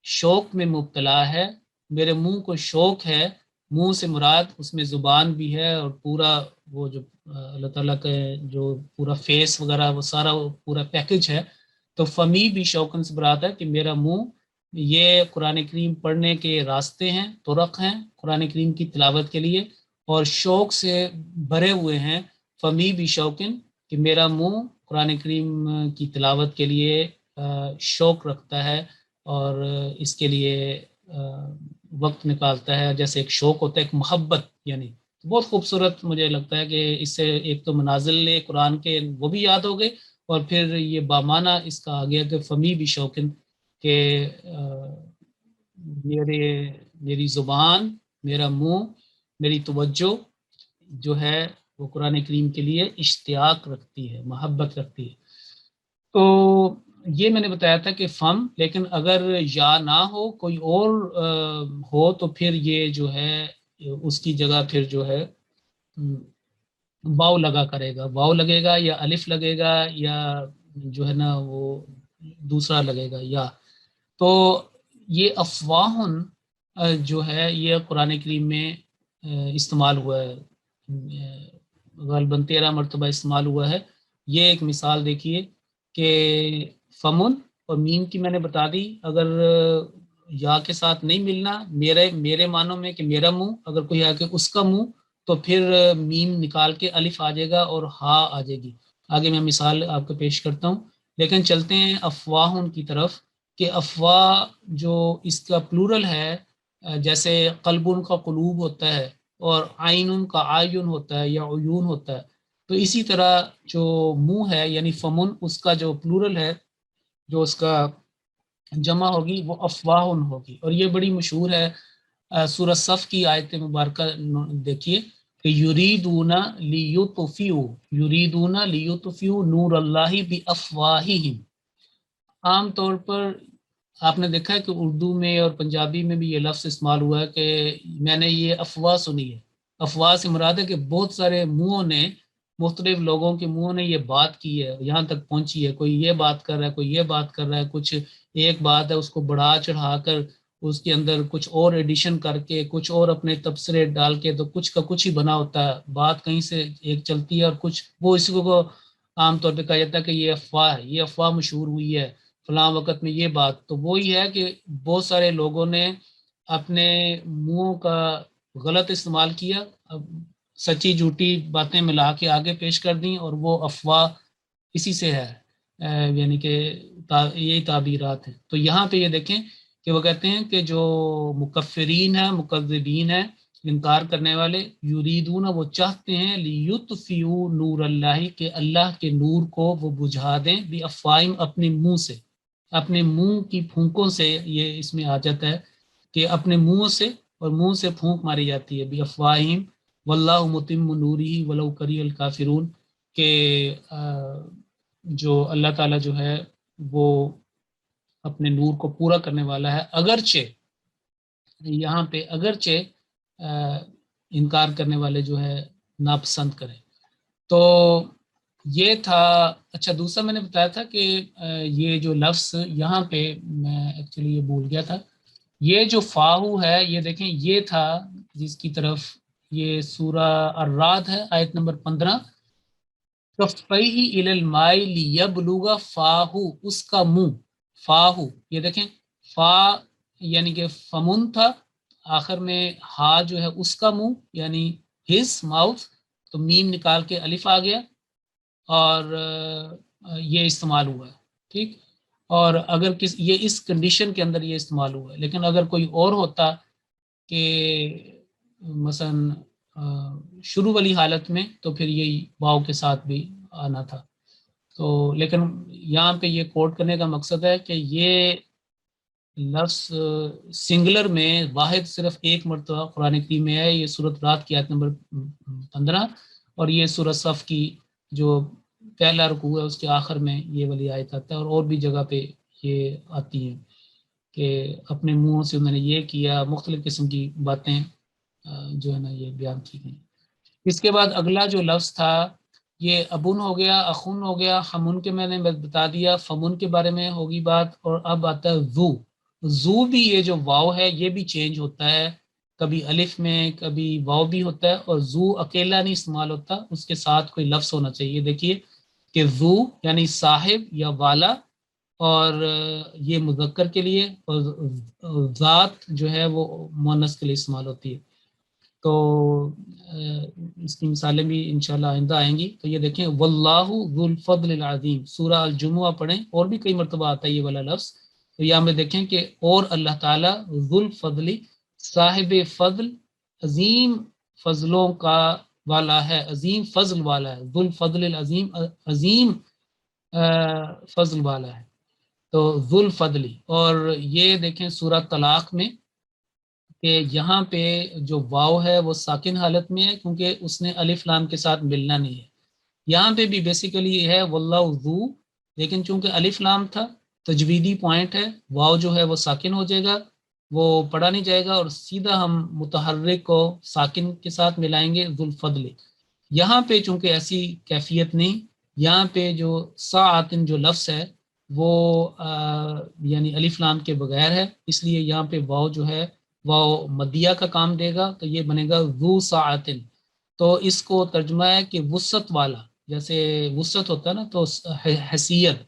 شوق میں مبتلا ہے، میرے منہ کو شوق ہے۔ منہ سے مراد اس میں زبان بھی ہے اور پورا وہ جو اللہ تعالیٰ کا جو پورا فیس وغیرہ وہ سارا وہ پورا پیکج ہے۔ تو فمی بھی شوقن سے مراد ہے کہ میرا منہ یہ قرآن کریم پڑھنے کے راستے ہیں، طرق ہیں قرآن کریم کی تلاوت کے لیے، اور شوق سے بھرے ہوئے ہیں۔ فمی بھی شوقن کہ میرا منہ قرآن کریم کی تلاوت کے لیے شوق رکھتا ہے اور اس کے لیے وقت نکالتا ہے، جیسے ایک شوق ہوتا ہے، ایک محبت، یعنی بہت خوبصورت مجھے لگتا ہے کہ اس سے ایک تو منازل قرآن کے وہ بھی یاد ہو گئے، اور پھر یہ بامعنی اس کا آگے کہ فمی بھی شوقن کہ میری زبان، میرا منہ، میری توجہ جو ہے وہ قرآن کریم کے لیے اشتیاق رکھتی ہے، محبت رکھتی ہے۔ تو یہ میں نے بتایا تھا کہ فم، لیکن اگر یا نہ ہو کوئی اور ہو تو پھر یہ جو ہے اس کی جگہ پھر جو ہے واو لگا کرے گا، واو لگے گا یا الف لگے گا یا جو ہے نا وہ دوسرا لگے گا یا۔ تو یہ افواہن جو ہے یہ قرآن کریم میں استعمال ہوا ہے، غالباً 13 مرتبہ استعمال ہوا ہے۔ یہ ایک مثال دیکھیے کہ فمن اور میم کی میں نے بتا دی، اگر یا کے ساتھ نہیں ملنا میرے معنوں میں کہ میرا منہ، اگر کوئی آ کے اس کا منہ، تو پھر میم نکال کے الف آ جائے گا اور ہا آ جائے گی۔ آگے میں مثال آپ کو پیش کرتا ہوں، لیکن چلتے ہیں افواہن کی طرف کہ افواہ جو اس کا پلورل ہے، جیسے قلبن کا قلوب ہوتا ہے اور عین کا عیون ہوتا ہے یا عیون ہوتا ہے، تو اسی طرح جو منہ ہے یعنی فمن، اس کا جو پلورل ہے، جو اس کا جمع ہوگی وہ افواہن ہوگی۔ اور یہ بڑی مشہور ہے، سورہ صف کی آیت مبارکہ دیکھیے کہ یریدون لیطفئوا نور اللہ بافواہہم۔ عام طور پر آپ نے دیکھا ہے کہ اردو میں اور پنجابی میں بھی یہ لفظ استعمال ہوا ہے کہ میں نے یہ افواہ سنی ہے۔ افواہ سے مراد ہے کہ بہت سارے منہوں نے، مختلف لوگوں کے منہوں نے یہ بات کی ہے، یہاں تک پہنچی ہے، کوئی یہ بات کر رہا ہے، کوئی یہ بات کر رہا ہے، کچھ ایک بات ہے اس کو بڑھا چڑھا کر اس کے اندر کچھ اور ایڈیشن کر کے کچھ اور اپنے تبصرے ڈال کے تو کچھ کا کچھ ہی بنا ہوتا ہے، بات کہیں سے ایک چلتی ہے اور کچھ وہ اسی کو عام طور پہ کہا جاتا ہے کہ یہ افواہ ہے، یہ افواہ مشہور ہوئی ہے فلاں وقت میں یہ بات۔ تو وہی ہے کہ بہت سارے لوگوں نے اپنے منہوں کا غلط استعمال کیا، سچی جھوٹی باتیں ملا کے آگے پیش کر دیں، اور وہ افواہ اسی سے ہے، یعنی کہ یہی تعبیرات ہیں۔ تو یہاں پہ یہ دیکھیں کہ وہ کہتے ہیں کہ جو مکفرین ہیں، مکذبین ہیں، انکار کرنے والے، یریدون وہ چاہتے ہیں، لیطفئوا نور اللہ کہ اللہ کے نور کو وہ بجھا دیں، بافواہہم اپنے منہ سے، اپنے منہ کی پھونکوں سے، یہ اس میں آ جاتا ہے کہ اپنے منہ سے، اور منہ سے پھونک ماری جاتی ہے، بافواہہم واللہ متم نورہ ولو کری الکافرون، کہ جو اللہ تعالیٰ جو ہے وہ اپنے نور کو پورا کرنے والا ہے، اگرچہ یہاں پہ اگرچہ انکار کرنے والے جو ہے ناپسند کریں۔ تو یہ تھا۔ اچھا، دوسرا میں نے بتایا تھا کہ یہ جو لفظ یہاں پہ میں ایکچولی یہ بھول گیا تھا، یہ جو فاہو ہے، یہ دیکھیں یہ تھا جس کی طرف یہ سورہ الرعد ہے، آیت نمبر 15، کفیہ الی الماء لیبلغ فاہو، اس کا منہ، فاہو، یہ دیکھیں فا یعنی کہ فمن تھا، آخر میں ہا جو ہے اس کا منہ یعنی ہز ماؤتھ، تو میم نکال کے الف آ گیا اور یہ استعمال ہوا ہے، ٹھیک. اور اگر یہ اس کنڈیشن کے اندر یہ استعمال ہوا ہے، لیکن اگر کوئی اور ہوتا کہ مثلا شروع والی حالت میں تو پھر یہی واو کے ساتھ بھی آنا تھا. تو لیکن یہاں پہ یہ کوٹ کرنے کا مقصد ہے کہ یہ لفظ سنگولر میں واحد صرف ایک مرتبہ قرآن کریم میں ہے. یہ سورۃ رات کی آیت نمبر 15 اور یہ سورۃ صف کی جو پہلا رکوع ہے اس کے آخر میں یہ والی آیت آتا ہے، اور بھی جگہ پہ یہ آتی ہیں کہ اپنے منہ سے انہوں نے یہ کیا، مختلف قسم کی باتیں جو ہے نا یہ بیان کی گئی. اس کے بعد اگلا جو لفظ تھا یہ ابن ہو گیا، اخن ہو گیا، ہمن کے میں نے بتا دیا، فمن کے بارے میں ہوگی بات. اور اب آتا ہے زو بھی یہ جو واو ہے یہ بھی چینج ہوتا ہے، کبھی الف میں کبھی واو بھی ہوتا ہے، اور زو اکیلا نہیں استعمال ہوتا، اس کے ساتھ کوئی لفظ ہونا چاہیے. دیکھیے کہ زو یعنی صاحب یا والا، اور یہ مذکر کے لیے، اور ذات جو ہے وہ مؤنث کے لیے استعمال ہوتی ہے. تو اس کی مثالیں بھی انشاءاللہ آئندہ آئیں گی. تو یہ دیکھیں واللہ ذو الفضل العظیم، سورہ الجمعہ پڑھیں، اور بھی کئی مرتبہ آتا ہے یہ والا لفظ. تو یہاں میں دیکھیں کہ اور اللہ تعالیٰ ذو الفضل صاحب فضل، عظیم فضلوں کا والا ہے، عظیم فضل والا ہے، ذو الفضل العظیم، عظیم فضل والا ہے. تو ذو الفضلی. اور یہ دیکھیں سورہ طلاق میں کہ یہاں پہ جو واو ہے وہ ساکن حالت میں ہے کیونکہ اس نے الف لام کے ساتھ ملنا نہیں ہے. یہاں پہ بھی بیسیکلی یہ ہے واللہ ذو، لیکن چونکہ الف لام تھا تجویدی پوائنٹ ہے، واو جو ہے وہ ساکن ہو جائے گا، وہ پڑھا نہیں جائے گا، اور سیدھا ہم متحرک کو ساکن کے ساتھ ملائیں گے ذو الفضل. یہاں پہ چونکہ ایسی کیفیت نہیں، یہاں پہ جو ساعتن جو لفظ ہے وہ یعنی الف لام کے بغیر ہے، اس لیے یہاں پہ واو جو ہے وہ مدیہ کا کام دے گا، تو یہ بنے گا ذو ساعتن. تو اس کو ترجمہ ہے کہ وسعت والا، جیسے وسعت ہوتا ہے نا تو حیثیت،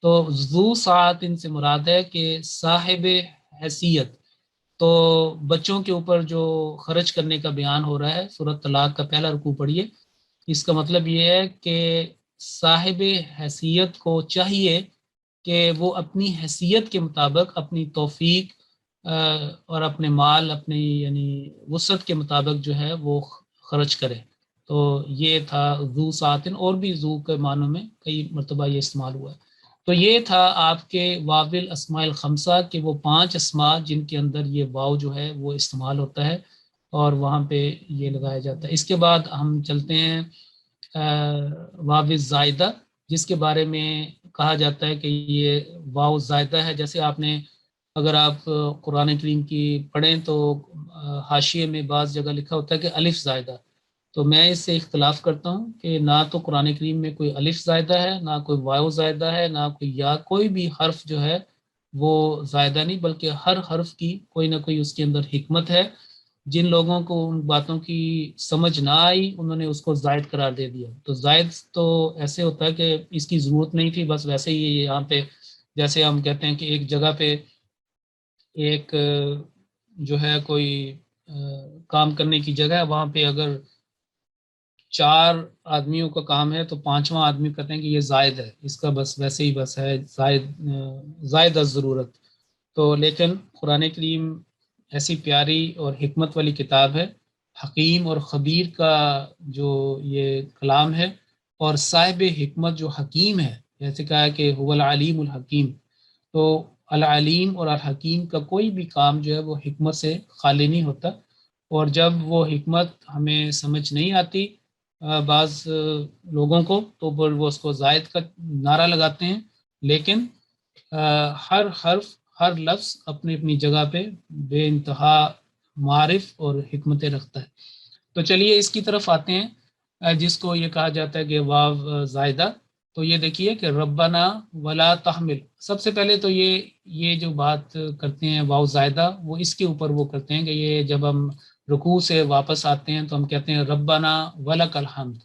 تو ذو ساعتن سے مراد ہے کہ صاحب حیثیت. تو بچوں کے اوپر جو خرچ کرنے کا بیان ہو رہا ہے، سورۃ طلاق کا پہلا رکوع پڑھیے. اس کا مطلب یہ ہے کہ صاحب حیثیت کو چاہیے کہ وہ اپنی حیثیت کے مطابق اپنی توفیق اور اپنے مال اپنی یعنی وسعت کے مطابق جو ہے وہ خرچ کرے. تو یہ تھا ذو ساعتن، اور بھی ذو کے معنوں میں کئی مرتبہ یہ استعمال ہوا ہے. تو یہ تھا آپ کے واول اسماء الخمسہ کے وہ 5 اسماء جن کے اندر یہ واو جو ہے وہ استعمال ہوتا ہے اور وہاں پہ یہ لگایا جاتا ہے. اس کے بعد ہم چلتے ہیں واو زائدہ، جس کے بارے میں کہا جاتا ہے کہ یہ واو زائدہ ہے. جیسے آپ نے اگر آپ قرآن کریم کی پڑھیں تو حاشیے میں بعض جگہ لکھا ہوتا ہے کہ الف زائدہ، تو میں اس سے اختلاف کرتا ہوں کہ نہ تو قرآن کریم میں کوئی الف زائدہ ہے، نہ کوئی واو زائدہ ہے، نہ کوئی یا، کوئی بھی حرف جو ہے وہ زائدہ نہیں، بلکہ ہر حرف کی کوئی نہ کوئی اس کے اندر حکمت ہے. جن لوگوں کو ان باتوں کی سمجھ نہ آئی انہوں نے اس کو زائد قرار دے دیا. تو زائد تو ایسے ہوتا ہے کہ اس کی ضرورت نہیں تھی، بس ویسے ہی یہاں پہ جیسے ہم کہتے ہیں کہ ایک جگہ پہ ایک جو ہے کوئی کام کرنے کی جگہ ہے، وہاں پہ اگر 4 آدمیوں کا کام ہے تو 5واں آدمی کہتے ہیں کہ یہ زائد ہے، اس کا بس ویسے ہی بس ہے زائد از ضرورت. تو لیکن قرآن کریم ایسی پیاری اور حکمت والی کتاب ہے، حکیم اور خبیر کا جو یہ کلام ہے، اور صاحب حکمت جو حکیم ہے، جیسے کہا کہ هو العلیم الحکیم. تو العلیم اور الحکیم کا کوئی بھی کام جو ہے وہ حکمت سے خالی نہیں ہوتا. اور جب وہ حکمت ہمیں سمجھ نہیں آتی بعض لوگوں کو تو وہ اس کو زائد کا نعرہ لگاتے ہیں، لیکن ہر حرف ہر لفظ اپنی اپنی جگہ پہ بے انتہا معارف اور حکمتیں رکھتا ہے. تو چلیے اس کی طرف آتے ہیں جس کو یہ کہا جاتا ہے کہ واو زائدہ. تو یہ دیکھیے کہ ربنا ولا تحمل، سب سے پہلے تو یہ جو بات کرتے ہیں واو زائدہ وہ اس کے اوپر وہ کرتے ہیں کہ یہ جب ہم رکوع سے واپس آتے ہیں تو ہم کہتے ہیں ربنا ولک الحمد.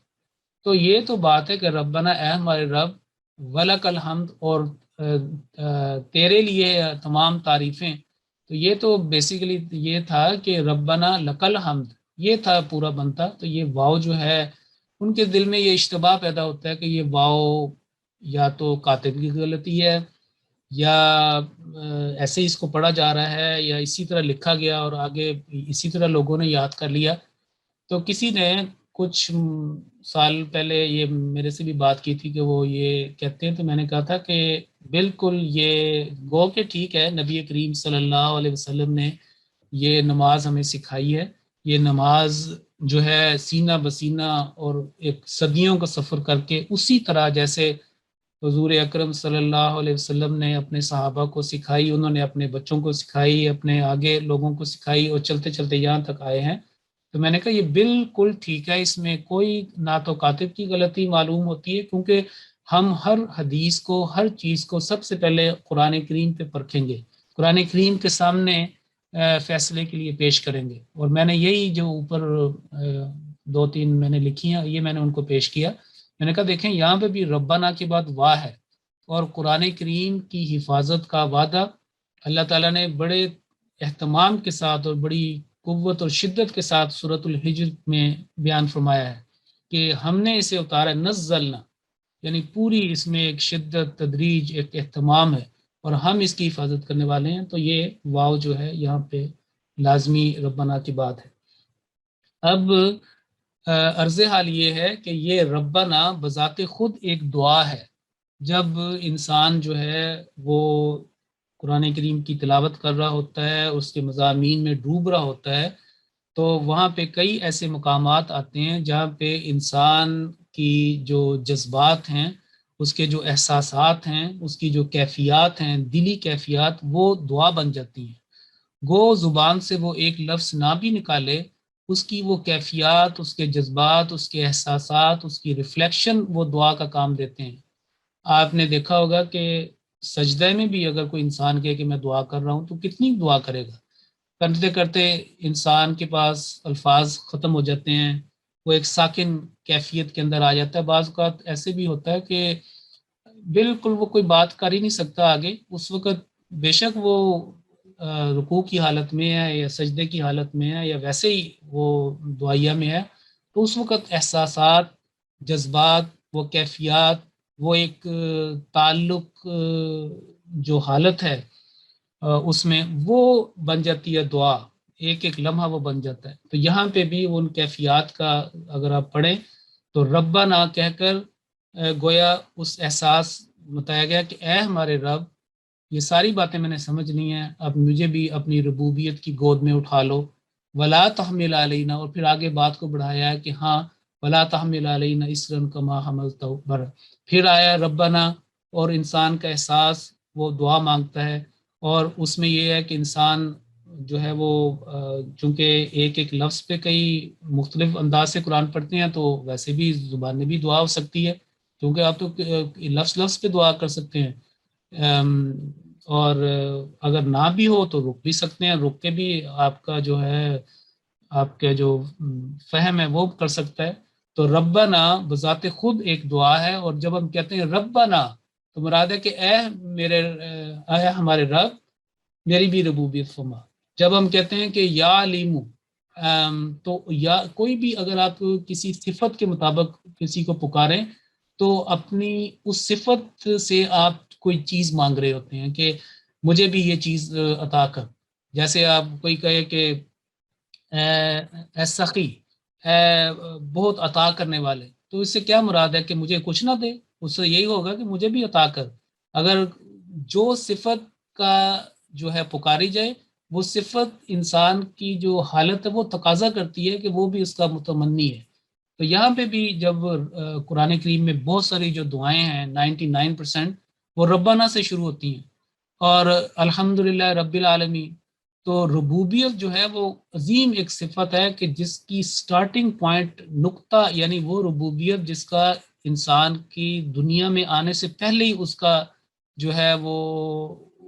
تو یہ تو بات ہے کہ ربنا اے ہمارے رب ولک الحمد، اور تیرے لیے تمام تعریفیں. تو یہ تو بیسیکلی یہ تھا کہ ربنا لکل حمد، یہ تھا پورا بنتا. تو یہ واو جو ہے ان کے دل میں یہ اشتباہ پیدا ہوتا ہے کہ یہ واو یا تو کاتب کی غلطی ہے یا ایسے ہی اس کو پڑھا جا رہا ہے یا اسی طرح لکھا گیا اور آگے اسی طرح لوگوں نے یاد کر لیا. تو کسی نے کچھ سال پہلے یہ میرے سے بھی بات کی تھی کہ وہ یہ کہتے ہیں. تو میں نے کہا تھا کہ بالکل یہ گو کہ ٹھیک ہے، نبی کریم صلی اللہ علیہ وسلم نے یہ نماز ہمیں سکھائی ہے. یہ نماز جو ہے سینہ بسینہ اور ایک صدیوں کا سفر کر کے اسی طرح جیسے حضور اکرم صلی اللہ علیہ وسلم نے اپنے صحابہ کو سکھائی، انہوں نے اپنے بچوں کو سکھائی، اپنے آگے لوگوں کو سکھائی اور چلتے چلتے یہاں تک آئے ہیں. تو میں نے کہا یہ بالکل ٹھیک ہے، اس میں کوئی نہ تو کاتب کی غلطی معلوم ہوتی ہے، کیونکہ ہم ہر حدیث کو، ہر چیز کو سب سے پہلے قرآن کریم پہ پرکھیں گے، قرآن کریم کے سامنے فیصلے کے لیے پیش کریں گے. اور میں نے یہی جو اوپر 2-3 میں نے لکھی ہیں، یہ میں نے ان کو پیش کیا. میں نے کہا دیکھیں یہاں پہ بھی ربنا کے بعد وا ہے، اور قرآن کریم کی حفاظت کا وعدہ اللہ تعالیٰ نے بڑے اہتمام کے ساتھ اور بڑی قوت اور شدت کے ساتھ سورۃ الحجر میں بیان فرمایا ہے کہ ہم نے اسے اتارا نزلنا، یعنی پوری اس میں ایک شدت، تدریج، ایک اہتمام ہے اور ہم اس کی حفاظت کرنے والے ہیں. تو یہ واو جو ہے یہاں پہ لازمی ربنا کی بات ہے. اب عرض حال یہ ہے کہ یہ ربنا بذات خود ایک دعا ہے. جب انسان جو ہے وہ قرآن کریم کی تلاوت کر رہا ہوتا ہے، اس کے مضامین میں ڈوب رہا ہوتا ہے، تو وہاں پہ کئی ایسے مقامات آتے ہیں جہاں پہ انسان کی جو جذبات ہیں، اس کے جو احساسات ہیں، اس کی جو کیفیات ہیں، دلی کیفیات، وہ دعا بن جاتی ہیں. گو زبان سے وہ ایک لفظ نہ بھی نکالے، اس کی وہ کیفیات، اس کے جذبات، اس کے احساسات، اس کی ریفلیکشن وہ دعا کا کام دیتے ہیں. آپ نے دیکھا ہوگا کہ سجدے میں بھی اگر کوئی انسان کہے کہ میں دعا کر رہا ہوں تو کتنی دعا کرے گا. کرتے کرتے انسان کے پاس الفاظ ختم ہو جاتے ہیں، وہ ایک ساکن کیفیت کے اندر آ جاتا ہے. بعض اوقات ایسے بھی ہوتا ہے کہ بالکل وہ کوئی بات کر ہی نہیں سکتا آگے. اس وقت بے شک وہ رکوع کی حالت میں ہے یا سجدے کی حالت میں ہے یا ویسے ہی وہ دعائیہ میں ہے، تو اس وقت احساسات، جذبات، وہ کیفیات، وہ ایک تعلق جو حالت ہے اس میں وہ بن جاتی ہے دعا. ایک ایک لمحہ وہ بن جاتا ہے. تو یہاں پہ بھی ان کیفیات کا اگر آپ پڑھیں تو ربنا کہہ کر گویا اس احساس بتایا گیا کہ اے ہمارے رب، یہ ساری باتیں میں نے سمجھ لی ہیں، اب مجھے بھی اپنی ربوبیت کی گود میں اٹھا لو. ولا تحمل علینا، اور پھر آگے بات کو بڑھایا ہے کہ ہاں ولا تحمل علینا اسرا کما حملتہ بر. پھر آیا ربنا، اور انسان کا احساس وہ دعا مانگتا ہے. اور اس میں یہ ہے کہ انسان جو ہے وہ چونکہ ایک ایک لفظ پہ کئی مختلف انداز سے قرآن پڑھتے ہیں، تو ویسے بھی زبان میں بھی دعا ہو سکتی ہے، کیونکہ آپ تو لفظ لفظ پہ دعا کر سکتے ہیں. اور اگر نہ بھی ہو تو رک بھی سکتے ہیں، رک کے بھی آپ کا جو ہے آپ کا جو فہم ہے وہ کر سکتا ہے. تو ربنا بذات خود ایک دعا ہے. اور جب ہم کہتے ہیں ربنا تو مراد ہے کہ اے ہمارے رب، میری بھی ربوبیت فرما. جب ہم کہتے ہیں کہ یا علیمو، تو یا کوئی بھی اگر آپ کسی صفت کے مطابق کسی کو پکاریں تو اپنی اس صفت سے آپ کوئی چیز مانگ رہے ہوتے ہیں کہ مجھے بھی یہ چیز عطا کر. جیسے آپ کوئی کہے کہ اے سخی، اے بہت عطا کرنے والے، تو اس سے کیا مراد ہے کہ مجھے کچھ نہ دے؟ اس سے یہی ہوگا کہ مجھے بھی عطا کر. اگر جو صفت کا جو ہے پکاری جائے، وہ صفت انسان کی جو حالت ہے وہ تقاضا کرتی ہے کہ وہ بھی اس کا متمنی ہے. تو یہاں پہ بھی جب قرآن کریم میں بہت ساری جو دعائیں ہیں 99% وہ ربنا سے شروع ہوتی ہیں. اور الحمدللہ رب العالمین، تو ربوبیت جو ہے وہ عظیم ایک صفت ہے کہ جس کی سٹارٹنگ پوائنٹ، نقطہ، یعنی وہ ربوبیت جس کا انسان کی دنیا میں آنے سے پہلے ہی اس کا جو ہے وہ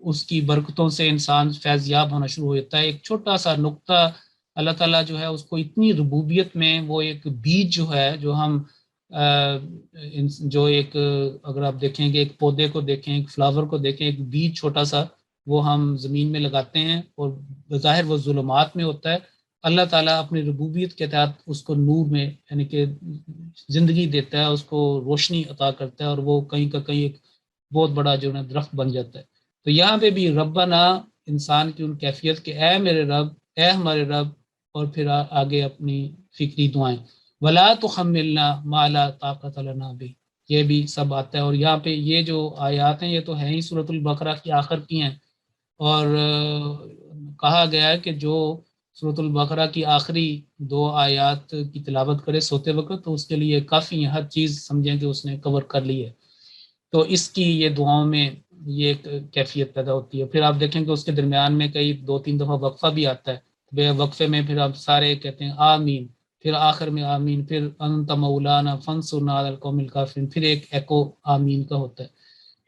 اس کی برکتوں سے انسان فیض یاب ہونا شروع ہو جاتا ہے. ایک چھوٹا سا نقطہ اللہ تعالیٰ جو ہے اس کو اتنی ربوبیت میں وہ ایک بیج جو ہے جو ہم جو ایک اگر آپ دیکھیں کہ ایک پودے کو دیکھیں، ایک فلاور کو دیکھیں، ایک بیج چھوٹا سا وہ ہم زمین میں لگاتے ہیں اور بظاہر وہ ظلمات میں ہوتا ہے، اللہ تعالیٰ اپنی ربوبیت کے تحت اس کو نور میں یعنی کہ زندگی دیتا ہے، اس کو روشنی عطا کرتا ہے اور وہ کہیں کا کہیں ایک بہت بڑا جو ہے درخت بن جاتا ہے۔ تو یہاں پہ بھی ربنا انسان کی ان کیفیت کہ اے میرے رب، اے ہمارے رب، اور پھر آگے اپنی فکری دعائیں ولا تحملنا ما لا طاقت لنا به، یہ بھی سب آتا ہے۔ اور یہاں پہ یہ جو آیات ہیں یہ تو ہیں ہی سورۃ البقرہ کی آخر کی ہیں، اور کہا گیا ہے کہ جو سورۃ البقرہ کی آخری 2 آیات کی تلاوت کرے سوتے وقت تو اس کے لیے کافی ہے، ہر چیز سمجھیں کہ اس نے کور کر لی ہے۔ تو اس کی یہ دعاؤں میں یہ ایک کیفیت پیدا ہوتی ہے۔ پھر آپ دیکھیں کہ اس کے درمیان میں کئی 2-3 دفعہ وقفہ بھی آتا ہے، بے وقفے میں پھر آپ سارے کہتے ہیں آمین، پھر آخر میں آمین، پھر انت مولانا فانصرنا علی القوم الکافرین، پھر ایک ایکو آمین کا ہوتا ہے۔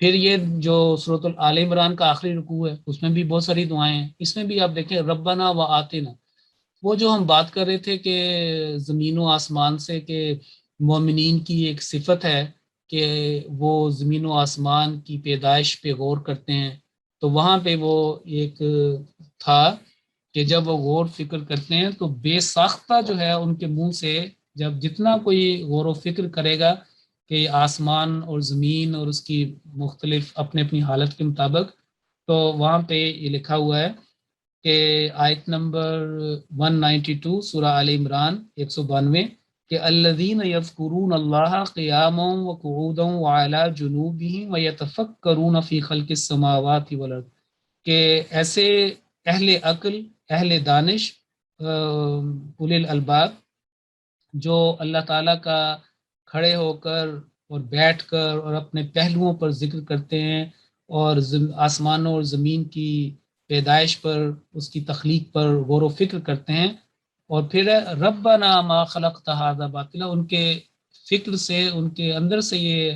پھر یہ جو سورۃ آل عمران کا آخری رکوع ہے اس میں بھی بہت ساری دعائیں ہیں، اس میں بھی آپ دیکھیں ربنا و آتنا، وہ جو ہم بات کر رہے تھے کہ زمین و آسمان سے کہ مومنین کی ایک صفت ہے کہ وہ زمین و آسمان کی پیدائش پہ غور کرتے ہیں، تو وہاں پہ وہ ایک تھا کہ جب وہ غور فکر کرتے ہیں تو بے ساختہ جو ہے ان کے منہ سے جب جتنا کوئی غور و فکر کرے گا کہ آسمان اور زمین اور اس کی مختلف اپنے اپنی حالت کے مطابق، تو وہاں پہ یہ لکھا ہوا ہے کہ آیت نمبر 192 سورہ آل عمران 192 کہ الذین یذکرون اللہ قیاما وقعودا وعلی جنوبہم ویتفکرون فی خلق السماوات والارض، کہ ایسے اہل عقل، اہل دانش، اولی الالباب جو اللہ تعالیٰ کا کھڑے ہو کر اور بیٹھ کر اور اپنے پہلوؤں پر ذکر کرتے ہیں اور آسمانوں اور زمین کی پیدائش پر، اس کی تخلیق پر غور و فکر کرتے ہیں، اور پھر ربنا ما خلقت ھذا باطلا، ان کے فکر سے ان کے اندر سے یہ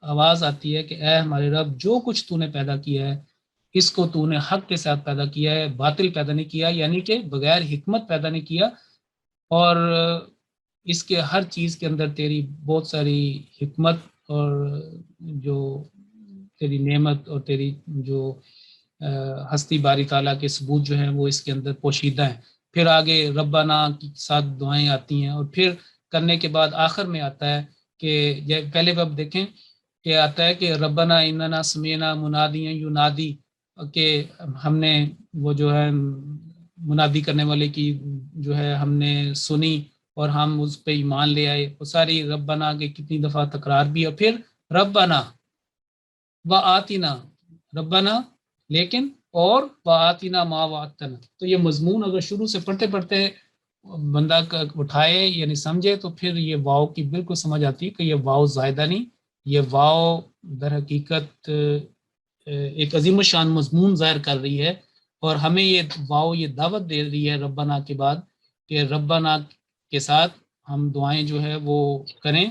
آواز آتی ہے کہ اے ہمارے رب، جو کچھ تو نے پیدا کیا ہے اس کو تو نے حق کے ساتھ پیدا کیا ہے، باطل پیدا نہیں کیا، یعنی کہ بغیر حکمت پیدا نہیں کیا، اور اس کے ہر چیز کے اندر تیری بہت ساری حکمت اور جو تیری نعمت اور تیری جو ہستی باری تعالیٰ کے ثبوت جو ہیں وہ اس کے اندر پوشیدہ ہیں۔ پھر آگے ربنا کی ساتھ دعائیں آتی ہیں، اور پھر کرنے کے بعد آخر میں آتا ہے کہ پہلے اب دیکھیں کہ آتا ہے کہ ربنا اننا سمینا منادیا ینادی، کہ ہم نے وہ جو ہے منادی کرنے والے کی جو ہے ہم نے سنی اور ہم اس پہ ایمان لے آئے، وہ ساری ربنا کے کتنی دفعہ تکرار بھی، اور پھر ربنا و آتینا، ربنا لیکن اور و آتینا ما وعدتنا، تو یہ مضمون اگر شروع سے پڑھتے پڑھتے بندہ اٹھائے یعنی سمجھے تو پھر یہ واو کی بالکل سمجھ آتی ہے کہ یہ واو زائدہ نہیں، یہ واو در حقیقت ایک عظیم الشان مضمون ظاہر کر رہی ہے، اور ہمیں یہ واو یہ دعوت دے رہی ہے ربنا کے بعد کہ ربنا کے ساتھ ہم دعائیں جو ہے وہ کریں،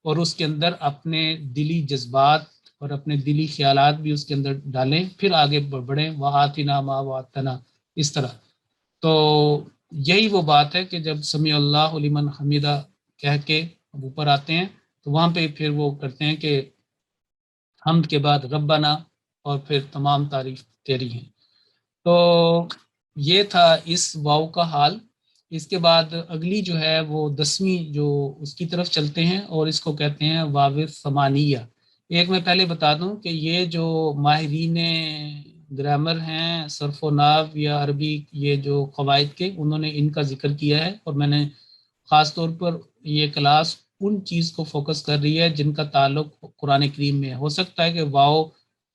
اور اس کے اندر اپنے دلی جذبات اور اپنے دلی خیالات بھی اس کے اندر ڈالیں، پھر آگے بڑھیں وآتنا ما وعدتنا اس طرح۔ تو یہی وہ بات ہے کہ جب سمیع اللہ لمن حمیدہ کہہ کے اوپر آتے ہیں تو وہاں پہ پھر وہ کرتے ہیں کہ حمد کے بعد ربنا، اور پھر تمام تعریف تیری ہیں۔ تو یہ تھا اس واو کا حال۔ اس کے بعد اگلی جو ہے وہ 10ویں جو اس کی طرف چلتے ہیں، اور اس کو کہتے ہیں واو ثمانیہ۔ ایک میں پہلے بتا دوں کہ یہ جو ماہرین گرامر ہیں، صرف و نحو یا عربی یہ جو قواعد کے، انہوں نے ان کا ذکر کیا ہے، اور میں نے خاص طور پر یہ کلاس ان چیز کو فوکس کر رہی ہے جن کا تعلق قرآن کریم میں ہے۔ ہو سکتا ہے کہ واو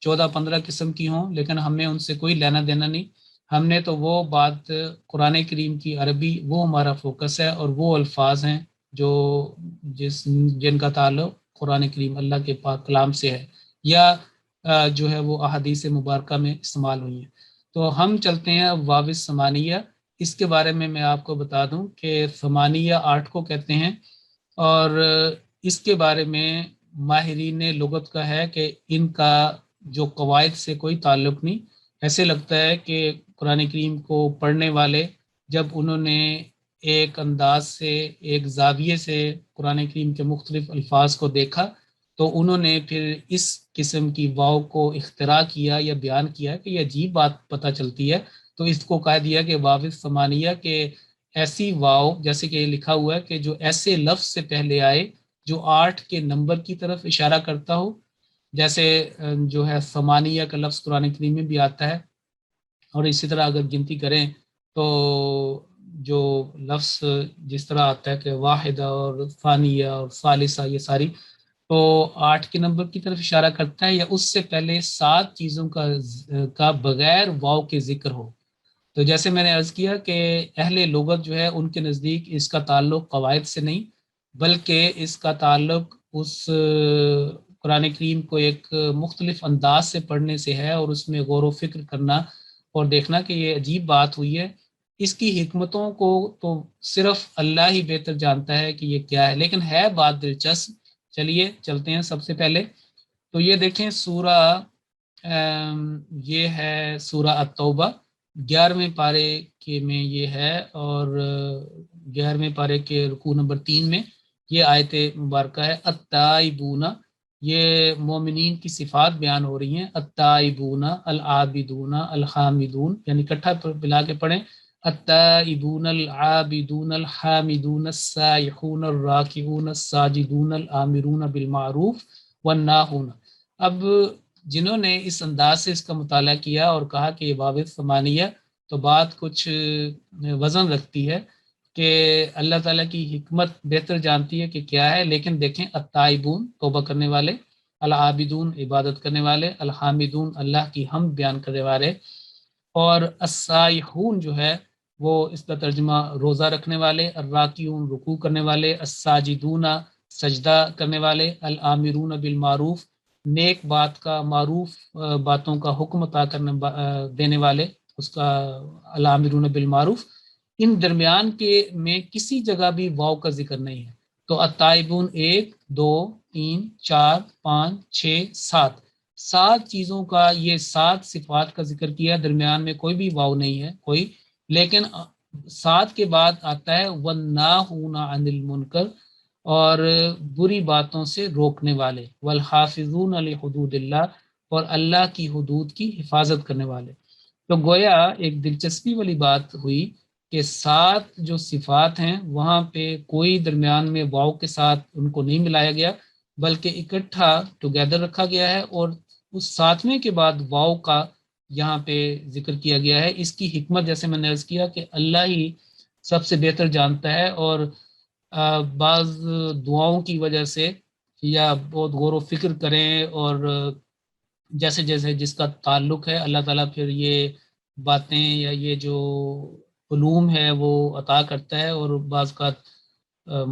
14-15 قسم کی ہوں، لیکن ہمیں ان سے کوئی لینا دینا نہیں، ہم نے تو وہ بات قرآن کریم کی عربی وہ ہمارا فوکس ہے، اور وہ الفاظ ہیں جو جن کا تعلق قرآن کریم اللہ کے پاک کلام سے ہے، یا جو ہے وہ احادیث مبارکہ میں استعمال ہوئی ہیں۔ تو ہم چلتے ہیں واو ثمانیہ۔ اس کے بارے میں آپ کو بتا دوں کہ ثمانیہ 8 کو کہتے ہیں، اور اس کے بارے میں ماہرین لغت کا ہے کہ ان کا جو قواعد سے کوئی تعلق نہیں، ایسے لگتا ہے کہ قرآن کریم کو پڑھنے والے جب انہوں نے ایک انداز سے، ایک زاویے سے قرآن کریم کے مختلف الفاظ کو دیکھا تو انہوں نے پھر اس قسم کی واو کو اختراع کیا یا بیان کیا کہ یہ عجیب بات پتہ چلتی ہے، تو اس کو کہہ دیا کہ واو ثمانیہ، کہ ایسی واو جیسے کہ لکھا ہوا ہے کہ جو ایسے لفظ سے پہلے آئے جو 8 کے نمبر کی طرف اشارہ کرتا ہو، جیسے جو ہے ثمانیہ کا لفظ قرآن کریم میں بھی آتا ہے، اور اسی طرح اگر گنتی کریں تو جو لفظ جس طرح آتا ہے کہ واحدہ اور ثانیہ اور ثالثہ، یہ ساری تو 8 کے نمبر کی طرف اشارہ کرتا ہے، یا اس سے پہلے 7 چیزوں کا بغیر واو کے ذکر ہو۔ تو جیسے میں نے عرض کیا کہ اہل لغت جو ہے ان کے نزدیک اس کا تعلق قواعد سے نہیں، بلکہ اس کا تعلق اس قرآن کریم کو ایک مختلف انداز سے پڑھنے سے ہے، اور اس میں غور و فکر کرنا اور دیکھنا کہ یہ عجیب بات ہوئی ہے، اس کی حکمتوں کو تو صرف اللہ ہی بہتر جانتا ہے کہ یہ کیا ہے، لیکن ہے بات دلچسپ۔ چلیے چلتے ہیں سب سے پہلے تو یہ دیکھیں سورہ یہ ہے سورہ التوبہ، 11ویں پارے کے میں یہ ہے، اور 11ویں پارے کے رکوع نمبر 3 میں یہ آیت مبارکہ ہے التائبون، یہ مومنین کی صفات بیان ہو رہی ہیں، التائبون العابدون الحامدون، یعنی اکٹھا ملا کے پڑھیں، التائبون العابدون الحامدون السائحون الراکعون الساجدون الآمرون بالمعروف والناہون۔ اب جنہوں نے اس انداز سے اس کا مطالعہ کیا اور کہا کہ یہ واو ثمانیہ، تو بات کچھ وزن رکھتی ہے کہ اللہ تعالیٰ کی حکمت بہتر جانتی ہے کہ کیا ہے، لیکن دیکھیں التائبون توبہ کرنے والے، العابدون عبادت کرنے والے، الحامدون اللہ کی حمد بیان کرنے والے، اور السائحون جو ہے وہ اس کا ترجمہ روزہ رکھنے والے، الراکعون رکوع کرنے والے، الساجدون سجدہ کرنے والے، الآمرون بالمعروف نیک بات کا، معروف باتوں کا حکم عطا کرنے دینے والے، اس کا الآمرون بالمعروف، ان درمیان کے میں کسی جگہ بھی واو کا ذکر نہیں ہے۔ تو التائبون 1 2 3 4 5 6 7 چیزوں کا، یہ 7 صفات کا ذکر کیا، درمیان میں کوئی بھی واو نہیں ہے کوئی، لیکن 7 کے بعد آتا ہے والناہون عن المنکر، اور بری باتوں سے روکنے والے، والحافظون لحدود اللہ، اور اللہ کی حدود کی حفاظت کرنے والے۔ تو گویا ایک دلچسپی والی بات ہوئی کہ 7 جو صفات ہیں وہاں پہ کوئی درمیان میں واو کے ساتھ ان کو نہیں ملایا گیا، بلکہ اکٹھا ٹوگیدر رکھا گیا ہے، اور اس 7ویں کے بعد واو کا یہاں پہ ذکر کیا گیا ہے۔ اس کی حکمت جیسے میں نے عرض کیا کہ اللہ ہی سب سے بہتر جانتا ہے، اور بعض دعاؤں کی وجہ سے یا بہت غور و فکر کریں، اور جیسے جیسے جس کا تعلق ہے اللہ تعالیٰ پھر یہ باتیں یا یہ جو علوم ہے وہ عطا کرتا ہے، اور بعض کا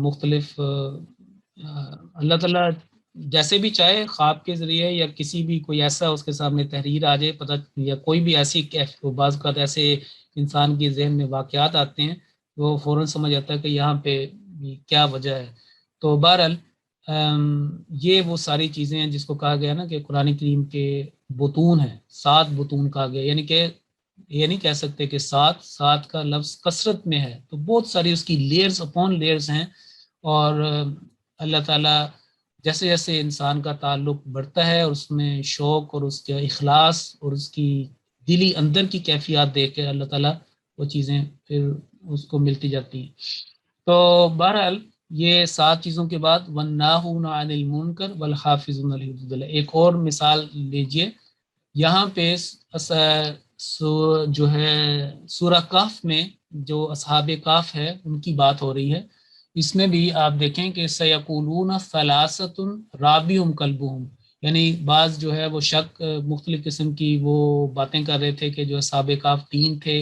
مختلف اللہ تعالیٰ جیسے بھی چاہے خواب کے ذریعے یا کسی بھی کوئی ایسا اس کے سامنے تحریر آ جائے پتہ، یا کوئی بھی ایسی بعض کا ایسے انسان کے ذہن میں واقعات آتے ہیں وہ فوراً سمجھ آتا ہے کہ یہاں پہ کیا وجہ ہے۔ تو بہرحال یہ وہ ساری چیزیں ہیں جس کو کہا گیا نا کہ قرآن کریم کے بطون ہیں، 7 بطون کہا گیا، یعنی کہ یہ نہیں کہہ سکتے کہ 7 کا لفظ کثرت میں ہے، تو بہت ساری اس کی لیئرز اپون لیئرز ہیں، اور اللہ تعالیٰ جیسے جیسے انسان کا تعلق بڑھتا ہے اور اس میں شوق اور اس کا اخلاص اور اس کی دلی اندر کی کیفیات دیکھ کے اللہ تعالیٰ وہ چیزیں پھر اس کو ملتی جاتی ہیں۔ تو بہرحال یہ 7 چیزوں کے بعد وَالنَّاهُونَ عَنِ الْمُنْكَرِ وَالْحَافِظُونَ لِحُدُودِ اللَّهِ، ایک اور مثال لیجئے، یہاں پہ جو ہے سورہ کہف میں جو اصحاب کہف ہے ان کی بات ہو رہی ہے، اس میں بھی آپ دیکھیں کہ سَيَقُولُونَ ثَلَاثَةٌ رَابِعُهُمْ كَلْبُهُمْ، یعنی بعض جو ہے وہ شک مختلف قسم کی وہ باتیں کر رہے تھے کہ جو اصحاب کہف 3 تھے،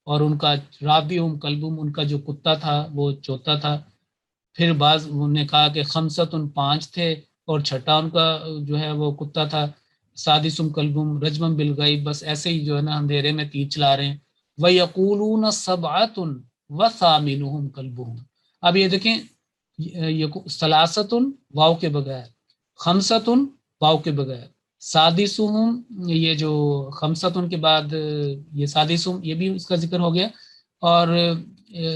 اور ان کا رابعہم کلبہم، ان کا جو کتا تھا وہ چوتھا تھا، پھر بعض انہوں نے کہا کہ خمسۃ 5 تھے، اور چھٹا ان کا جو ہے وہ کتا تھا، سادسم کلبہم رجمم بالغیب، بس ایسے ہی جو ہے نا اندھیرے میں تیر چلا رہے ہیں، وَيَقُولُونَ سَبْعَةٌ وَثَامِنُهُمْ كَلْبُهُمْ۔ اب یہ دیکھیں ثلاثۃ واو کے بغیر، خمسۃ واو کے بغیر، سادسہم، یہ جو خمسۃ کے بعد یہ سادسہم یہ بھی اس کا ذکر ہو گیا، اور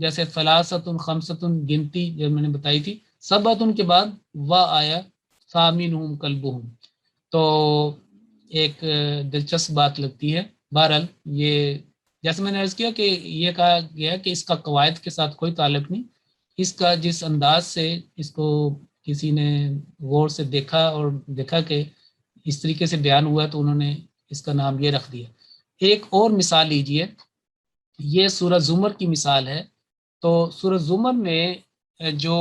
جیسے ثلاثۃ خمسۃ گنتی جب میں نے بتائی تھی، سبعتن کے بعد وا آیا ثامنہم کلبہم، تو ایک دلچسپ بات لگتی ہے۔ بہرحال یہ جیسے میں نے عرض کیا کہ یہ کہا گیا کہ اس کا قواعد کے ساتھ کوئی تعلق نہیں، اس کا جس انداز سے اس کو کسی نے غور سے دیکھا اور دیکھا کہ اس طریقے سے بیان ہوا تو انہوں نے اس کا نام یہ رکھ دیا۔ ایک اور مثال لیجئے، یہ سورہ زمر کی مثال ہے۔ تو سورہ زمر میں جو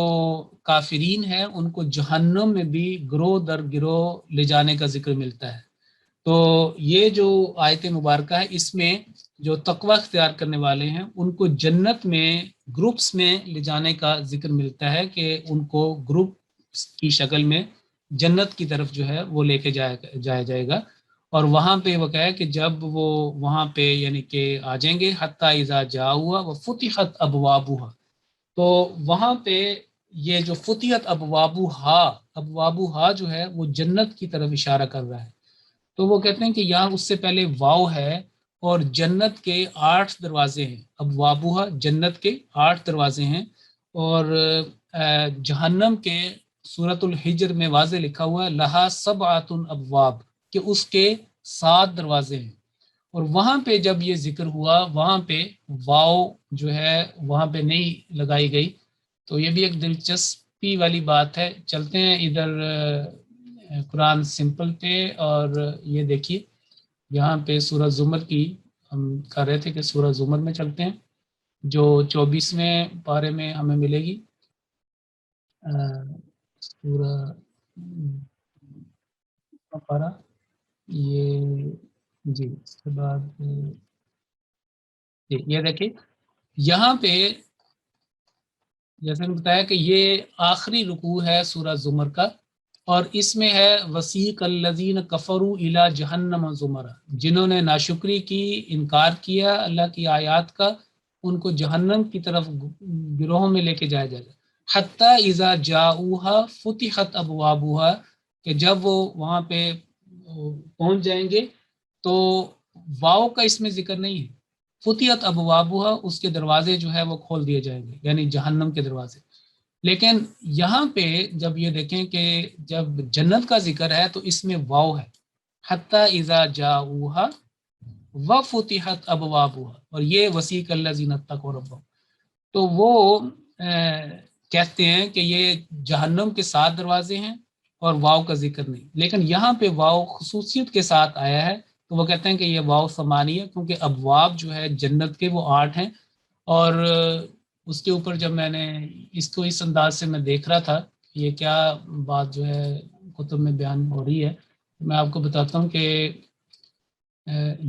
کافرین ہیں ان کو جہنم میں بھی گروہ در گروہ لے جانے کا ذکر ملتا ہے۔ تو یہ جو آیت مبارکہ ہے اس میں جو تقوی اختیار کرنے والے ہیں ان کو جنت میں گروپس میں لے جانے کا ذکر ملتا ہے کہ ان کو گروپ کی شکل میں جنت کی طرف جو ہے وہ لے کے جایا جائے گا، اور وہاں پہ وہ کہا ہے کہ جب وہ وہاں پہ یعنی کہ آ جائیں گے حتی اذا جاؤہا وفتحت ابوابها، تو وہاں پہ یہ جو فتحت ابوابها جو ہے وہ جنت کی طرف اشارہ کر رہا ہے۔ تو وہ کہتے ہیں کہ یہاں اس سے پہلے واو ہے اور جنت کے 8 دروازے ہیں، ابوابها جنت کے 8 دروازے ہیں، اور جہنم کے سورۃ الحجر میں واضح لکھا ہوا ہے لہا سبعۃ ابواب، کہ اس کے 7 دروازے ہیں، اور وہاں پہ جب یہ ذکر ہوا وہاں پہ واو جو ہے وہاں پہ نہیں لگائی گئی، تو یہ بھی ایک دلچسپی والی بات ہے۔ چلتے ہیں ادھر قرآن سمپل پہ، اور یہ دیکھیے یہاں پہ سورہ زمر کی ہم کہہ رہے تھے کہ سورہ زمر میں چلتے ہیں جو 24ویں پارے میں ہمیں ملے گی۔ سورہ پارہ یہ جی، اس کے بعد جی یہ دیکھیں یہاں پہ جیسے نے بتایا کہ یہ آخری رکوع ہے سورہ زمر کا، اور اس میں ہے وسیق الذین کفروا الی جہنم زمرا، جنہوں نے ناشکری کی، انکار کیا اللہ کی آیات کا، ان کو جہنم کی طرف گروہوں میں لے کے جایا جائے گا۔ حتی اذا جاؤہا فتحت ابوابہا، کہ جب وہ وہاں پہ پہنچ جائیں گے تو واو کا اس میں ذکر نہیں ہے، فتحت ابوابہا اس کے دروازے جو ہے وہ کھول دیے جائیں گے، یعنی جہنم کے دروازے۔ لیکن یہاں پہ جب یہ دیکھیں کہ جب جنت کا ذکر ہے تو اس میں واو ہے، حتی اذا جاؤہا وفتحت ابوابہا، اور یہ وسیق الذین اتقوا ربہم، تو وہ کہتے ہیں کہ یہ جہنم کے 7 دروازے ہیں اور واو کا ذکر نہیں، لیکن یہاں پہ واو خصوصیت کے ساتھ آیا ہے، تو وہ کہتے ہیں کہ یہ واو ثمانی ہے، کیونکہ ابواب جو ہے جنت کے وہ 8 ہیں، اور اس کے اوپر جب میں نے اس کو اس انداز سے میں دیکھ رہا تھا یہ کیا بات جو ہے کتب میں بیان ہو رہی ہے، میں آپ کو بتاتا ہوں کہ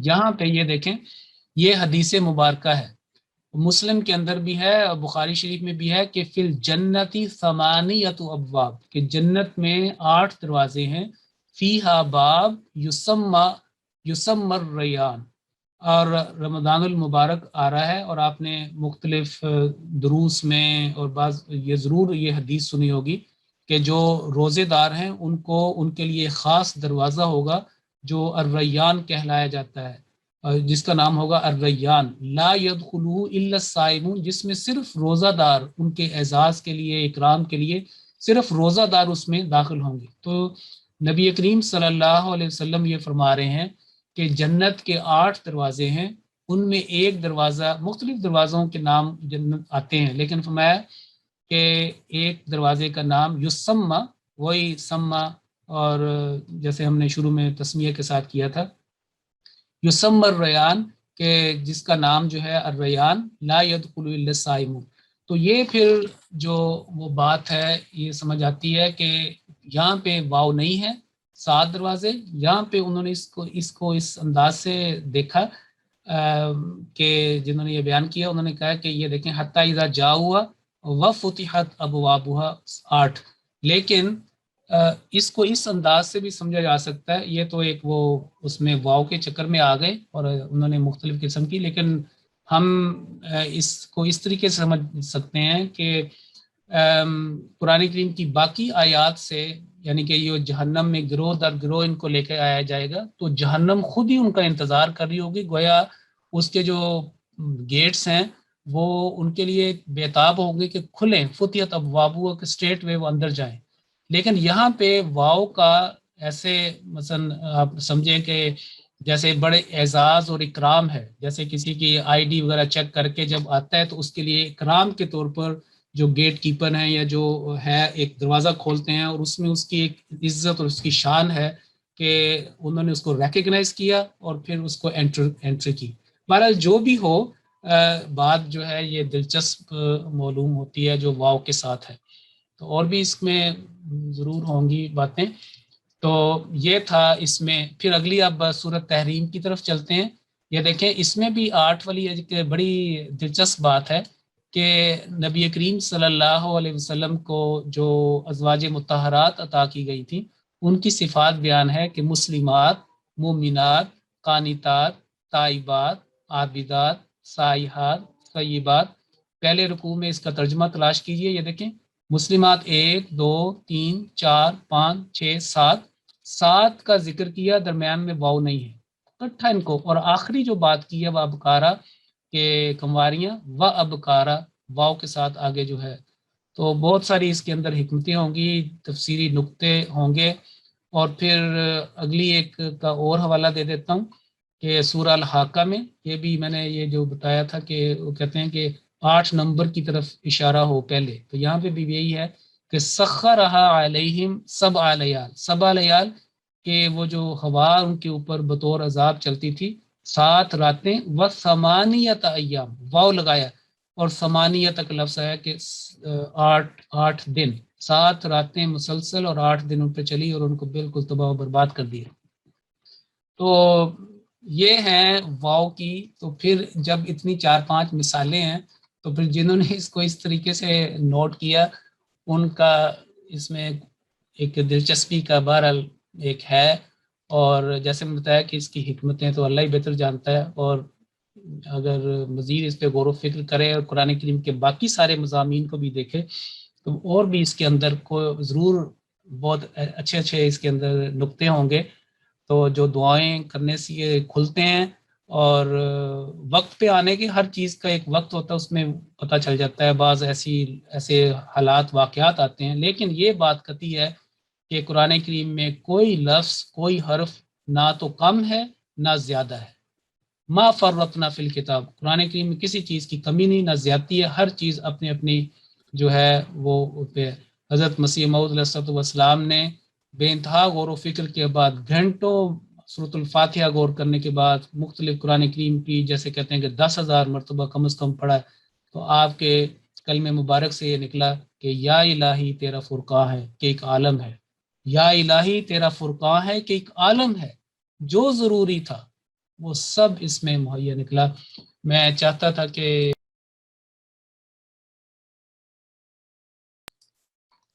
یہاں پہ یہ دیکھیں یہ حدیث مبارکہ ہے، مسلم کے اندر بھی ہے اور بخاری شریف میں بھی ہے کہ فی الجنتی ثمانیۃ ابواب، کہ جنت میں 8 دروازے ہیں، فیہا باب یسمى الریان، اور رمضان المبارک آ رہا ہے، اور آپ نے مختلف دروس میں اور بعض یہ ضرور یہ حدیث سنی ہوگی کہ جو روزے دار ہیں ان کو ان کے لیے خاص دروازہ ہوگا جو الریان کہلایا جاتا ہے، جس کا نام ہوگا الریان، لا يدخلہ الا الصائمون، جس میں صرف روزہ دار ان کے اعزاز کے لیے اکرام کے لیے صرف روزہ دار اس میں داخل ہوں گے۔ تو نبی کریم صلی اللہ علیہ وسلم یہ فرما رہے ہیں کہ جنت کے 8 دروازے ہیں، ان میں ایک دروازہ، مختلف دروازوں کے نام جنت آتے ہیں، لیکن فرمایا کہ ایک دروازے کا نام یسمى، وہی سما، اور جیسے ہم نے شروع میں تسمیہ کے ساتھ کیا تھا یسمى الریان، کہ جس کا نام جو ہے الریان، لا يدخل الا الصائمون۔ تو یہ پھر جو وہ بات ہے یہ سمجھ آتی ہے کہ یہاں پہ واو نہیں ہے، 7 دروازے، یہاں پہ انہوں نے اس کو اس انداز سے دیکھا کہ جنہوں نے یہ بیان کیا انہوں نے کہا کہ یہ دیکھیں حتی اذا جاؤہا وفتحت ابوابہا 8، لیکن اس کو اس انداز سے بھی سمجھا جا سکتا ہے، یہ تو ایک وہ اس میں واو کے چکر میں آ گئے اور انہوں نے مختلف قسم کی، لیکن ہم اس کو اس طریقے سے سمجھ سکتے ہیں کہ قرآن کریم کی باقی آیات سے، یعنی کہ یہ جہنم میں گروہ در گروہ ان کو لے کے آیا جائے گا تو جہنم خود ہی ان کا انتظار کر رہی ہوگی، گویا اس کے جو گیٹس ہیں وہ ان کے لیے بےتاب ہوں گے کہ کھلیں، فتحت ابوابہ کہ اسٹریٹ وے وہ اندر جائیں. لیکن یہاں پہ واؤ کا ایسے مثلا آپ سمجھیں کہ جیسے بڑے اعزاز اور اکرام ہے، جیسے کسی کی آئی ڈی وغیرہ چیک کر کے جب آتا ہے تو اس کے لیے اکرام کے طور پر جو گیٹ کیپر ہیں یا جو ہے ایک دروازہ کھولتے ہیں، اور اس میں اس کی ایک عزت اور اس کی شان ہے کہ انہوں نے اس کو ریکگنائز کیا اور پھر اس کو انٹری کی. بہرحال جو بھی ہو، بات جو ہے یہ دلچسپ معلوم ہوتی ہے جو واؤ کے ساتھ ہے. تو اور بھی اس میں ضرور ہوں گی باتیں. تو یہ تھا اس میں. پھر اگلی اب سورۃ تحریم کی طرف چلتے ہیں. یہ دیکھیں اس میں بھی 8 والی ایک بڑی دلچسپ بات ہے کہ نبی کریم صلی اللہ علیہ وسلم کو جو ازواج مطہرات عطا کی گئی تھی ان کی صفات بیان ہے کہ مسلمات، مومنات، قانتات، تائبات، عابدات، سائحات، طیبات. پہلے رکوع میں اس کا ترجمہ تلاش کیجئے. یہ دیکھیں مسلمات 1 2 3 4 5 6 7 کا ذکر کیا، درمیان میں واو نہیں ہے، اکٹھا ان کو. اور آخری جو بات کی ہے وہ ابکارا کہ کمواریاں و ابکارا واو کے ساتھ آگے جو ہے. تو بہت ساری اس کے اندر حکمتیں ہوں گی، تفسیری نقطے ہوں گے. اور پھر اگلی ایک کا اور حوالہ دے دیتا ہوں کہ سورہ الحاقہ میں یہ بھی میں نے یہ جو بتایا تھا کہ وہ کہتے ہیں کہ 8 نمبر کی طرف اشارہ ہو پہلے، تو یہاں پہ بھی یہی ہے کہ سخرھا علیہم 7 لیال. 7 لیال کہ وہ جو ہوا ان کے اوپر بطور عذاب چلتی تھی 7 راتیں، و ثمانیت ایام واو لگایا، اور ثمانیت کا لفظ ہے کہ 8 دن، 7 راتیں مسلسل اور 8 دن ان پہ چلی اور ان کو بالکل تباہ و برباد کر دیا. تو یہ ہیں واو کی. تو پھر جب اتنی 4-5 مثالیں ہیں تو پھر جنہوں نے اس کو اس طریقے سے نوٹ کیا ان کا اس میں ایک دلچسپی کا بہرحال ایک ہے. اور جیسے میں بتایا کہ اس کی حکمتیں تو اللہ ہی بہتر جانتا ہے، اور اگر مزید اس پہ غور و فکر کرے اور قرآن کریم کے باقی سارے مضامین کو بھی دیکھے تو اور بھی اس کے اندر کو ضرور بہت اچھے اچھے اس کے اندر نقطے ہوں گے. تو جو دعائیں کرنے سے یہ کھلتے ہیں، اور وقت پہ آنے کی ہر چیز کا ایک وقت ہوتا ہے، اس میں پتہ چل جاتا ہے. بعض ایسے حالات واقعات آتے ہیں، لیکن یہ بات قطعی ہے کہ قرآن کریم میں کوئی لفظ کوئی حرف نہ تو کم ہے نہ زیادہ ہے. ما فرطنا فی الکتاب، قرآن کریم میں کسی چیز کی کمی نہیں نہ زیادتی ہے، ہر چیز اپنی اپنی جو ہے وہ پہ. حضرت مسیح موعود علیہ السلام نے بے انتہا غور و فکر کے بعد گھنٹوں سورۃ الفاتحہ غور کرنے کے بعد مختلف قرآن کریم کی جیسے کہتے ہیں کہ 10,000 مرتبہ کم از کم پڑھا ہے. تو آپ کے کلمہ مبارک سے یہ نکلا کہ یا الہی تیرا فرقان ہے کہ ایک عالم ہے، یا الہی تیرا فرقان ہے کہ ایک عالم ہے. جو ضروری تھا وہ سب اس میں مہیا نکلا. میں چاہتا تھا کہ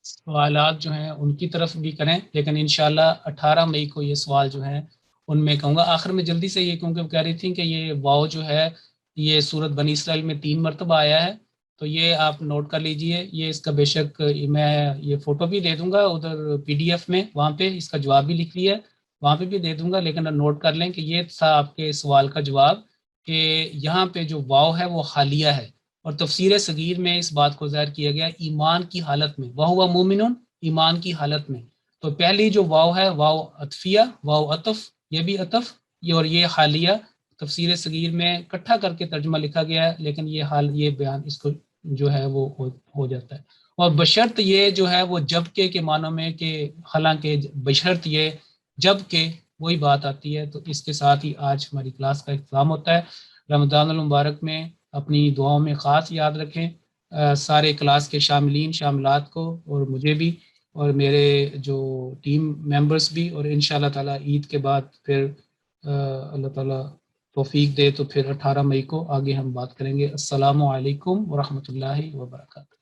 سوالات جو ہیں ان کی طرف بھی کریں، لیکن انشاءاللہ 18 مئی کو یہ سوال جو ہیں ان میں کہوں گا. آخر میں جلدی سے یہ کیونکہ کہہ رہی تھیں کہ یہ واو جو ہے یہ سورت بنی اسرائیل میں 3 مرتبہ آیا ہے، تو یہ آپ نوٹ کر لیجئے. یہ اس کا بے شک میں یہ فوٹو بھی دے دوں گا ادھر PDF میں، وہاں پہ اس کا جواب بھی لکھ لیا ہے، وہاں پہ بھی دے دوں گا. لیکن نوٹ کر لیں کہ یہ تھا آپ کے سوال کا جواب کہ یہاں پہ جو واو ہے وہ حالیہ ہے. اور تفسیر صغیر میں اس بات کو ظاہر کیا گیا ایمان کی حالت میں، وَهُوَ مُؤْمِنٌ، ایمان کی حالت میں. تو پہلی جو واو ہے واو عطفیہ، واو عطف، یہ بھی عطف، یہ اور یہ حالیہ. تفسیر صغیر میں اکٹھا کر کے ترجمہ لکھا گیا ہے، لیکن یہ حال یہ بیان اس کو جو ہے وہ ہو جاتا ہے. اور بشرط یہ جو ہے وہ جب کے معنوں میں کہ حالانکہ بشرط یہ جب کہ وہی بات آتی ہے. تو اس کے ساتھ ہی آج ہماری کلاس کا اختتام ہوتا ہے. رمضان المبارک میں اپنی دعاؤں میں خاص یاد رکھیں سارے کلاس کے شاملین شاملات کو، اور مجھے بھی اور میرے جو ٹیم ممبرز بھی. اور انشاءاللہ تعالی عید کے بعد پھر اللہ تعالی توفیق دے تو پھر 18 مئی کو آگے ہم بات کریں گے. السلام علیکم ورحمۃ اللہ وبرکاتہ.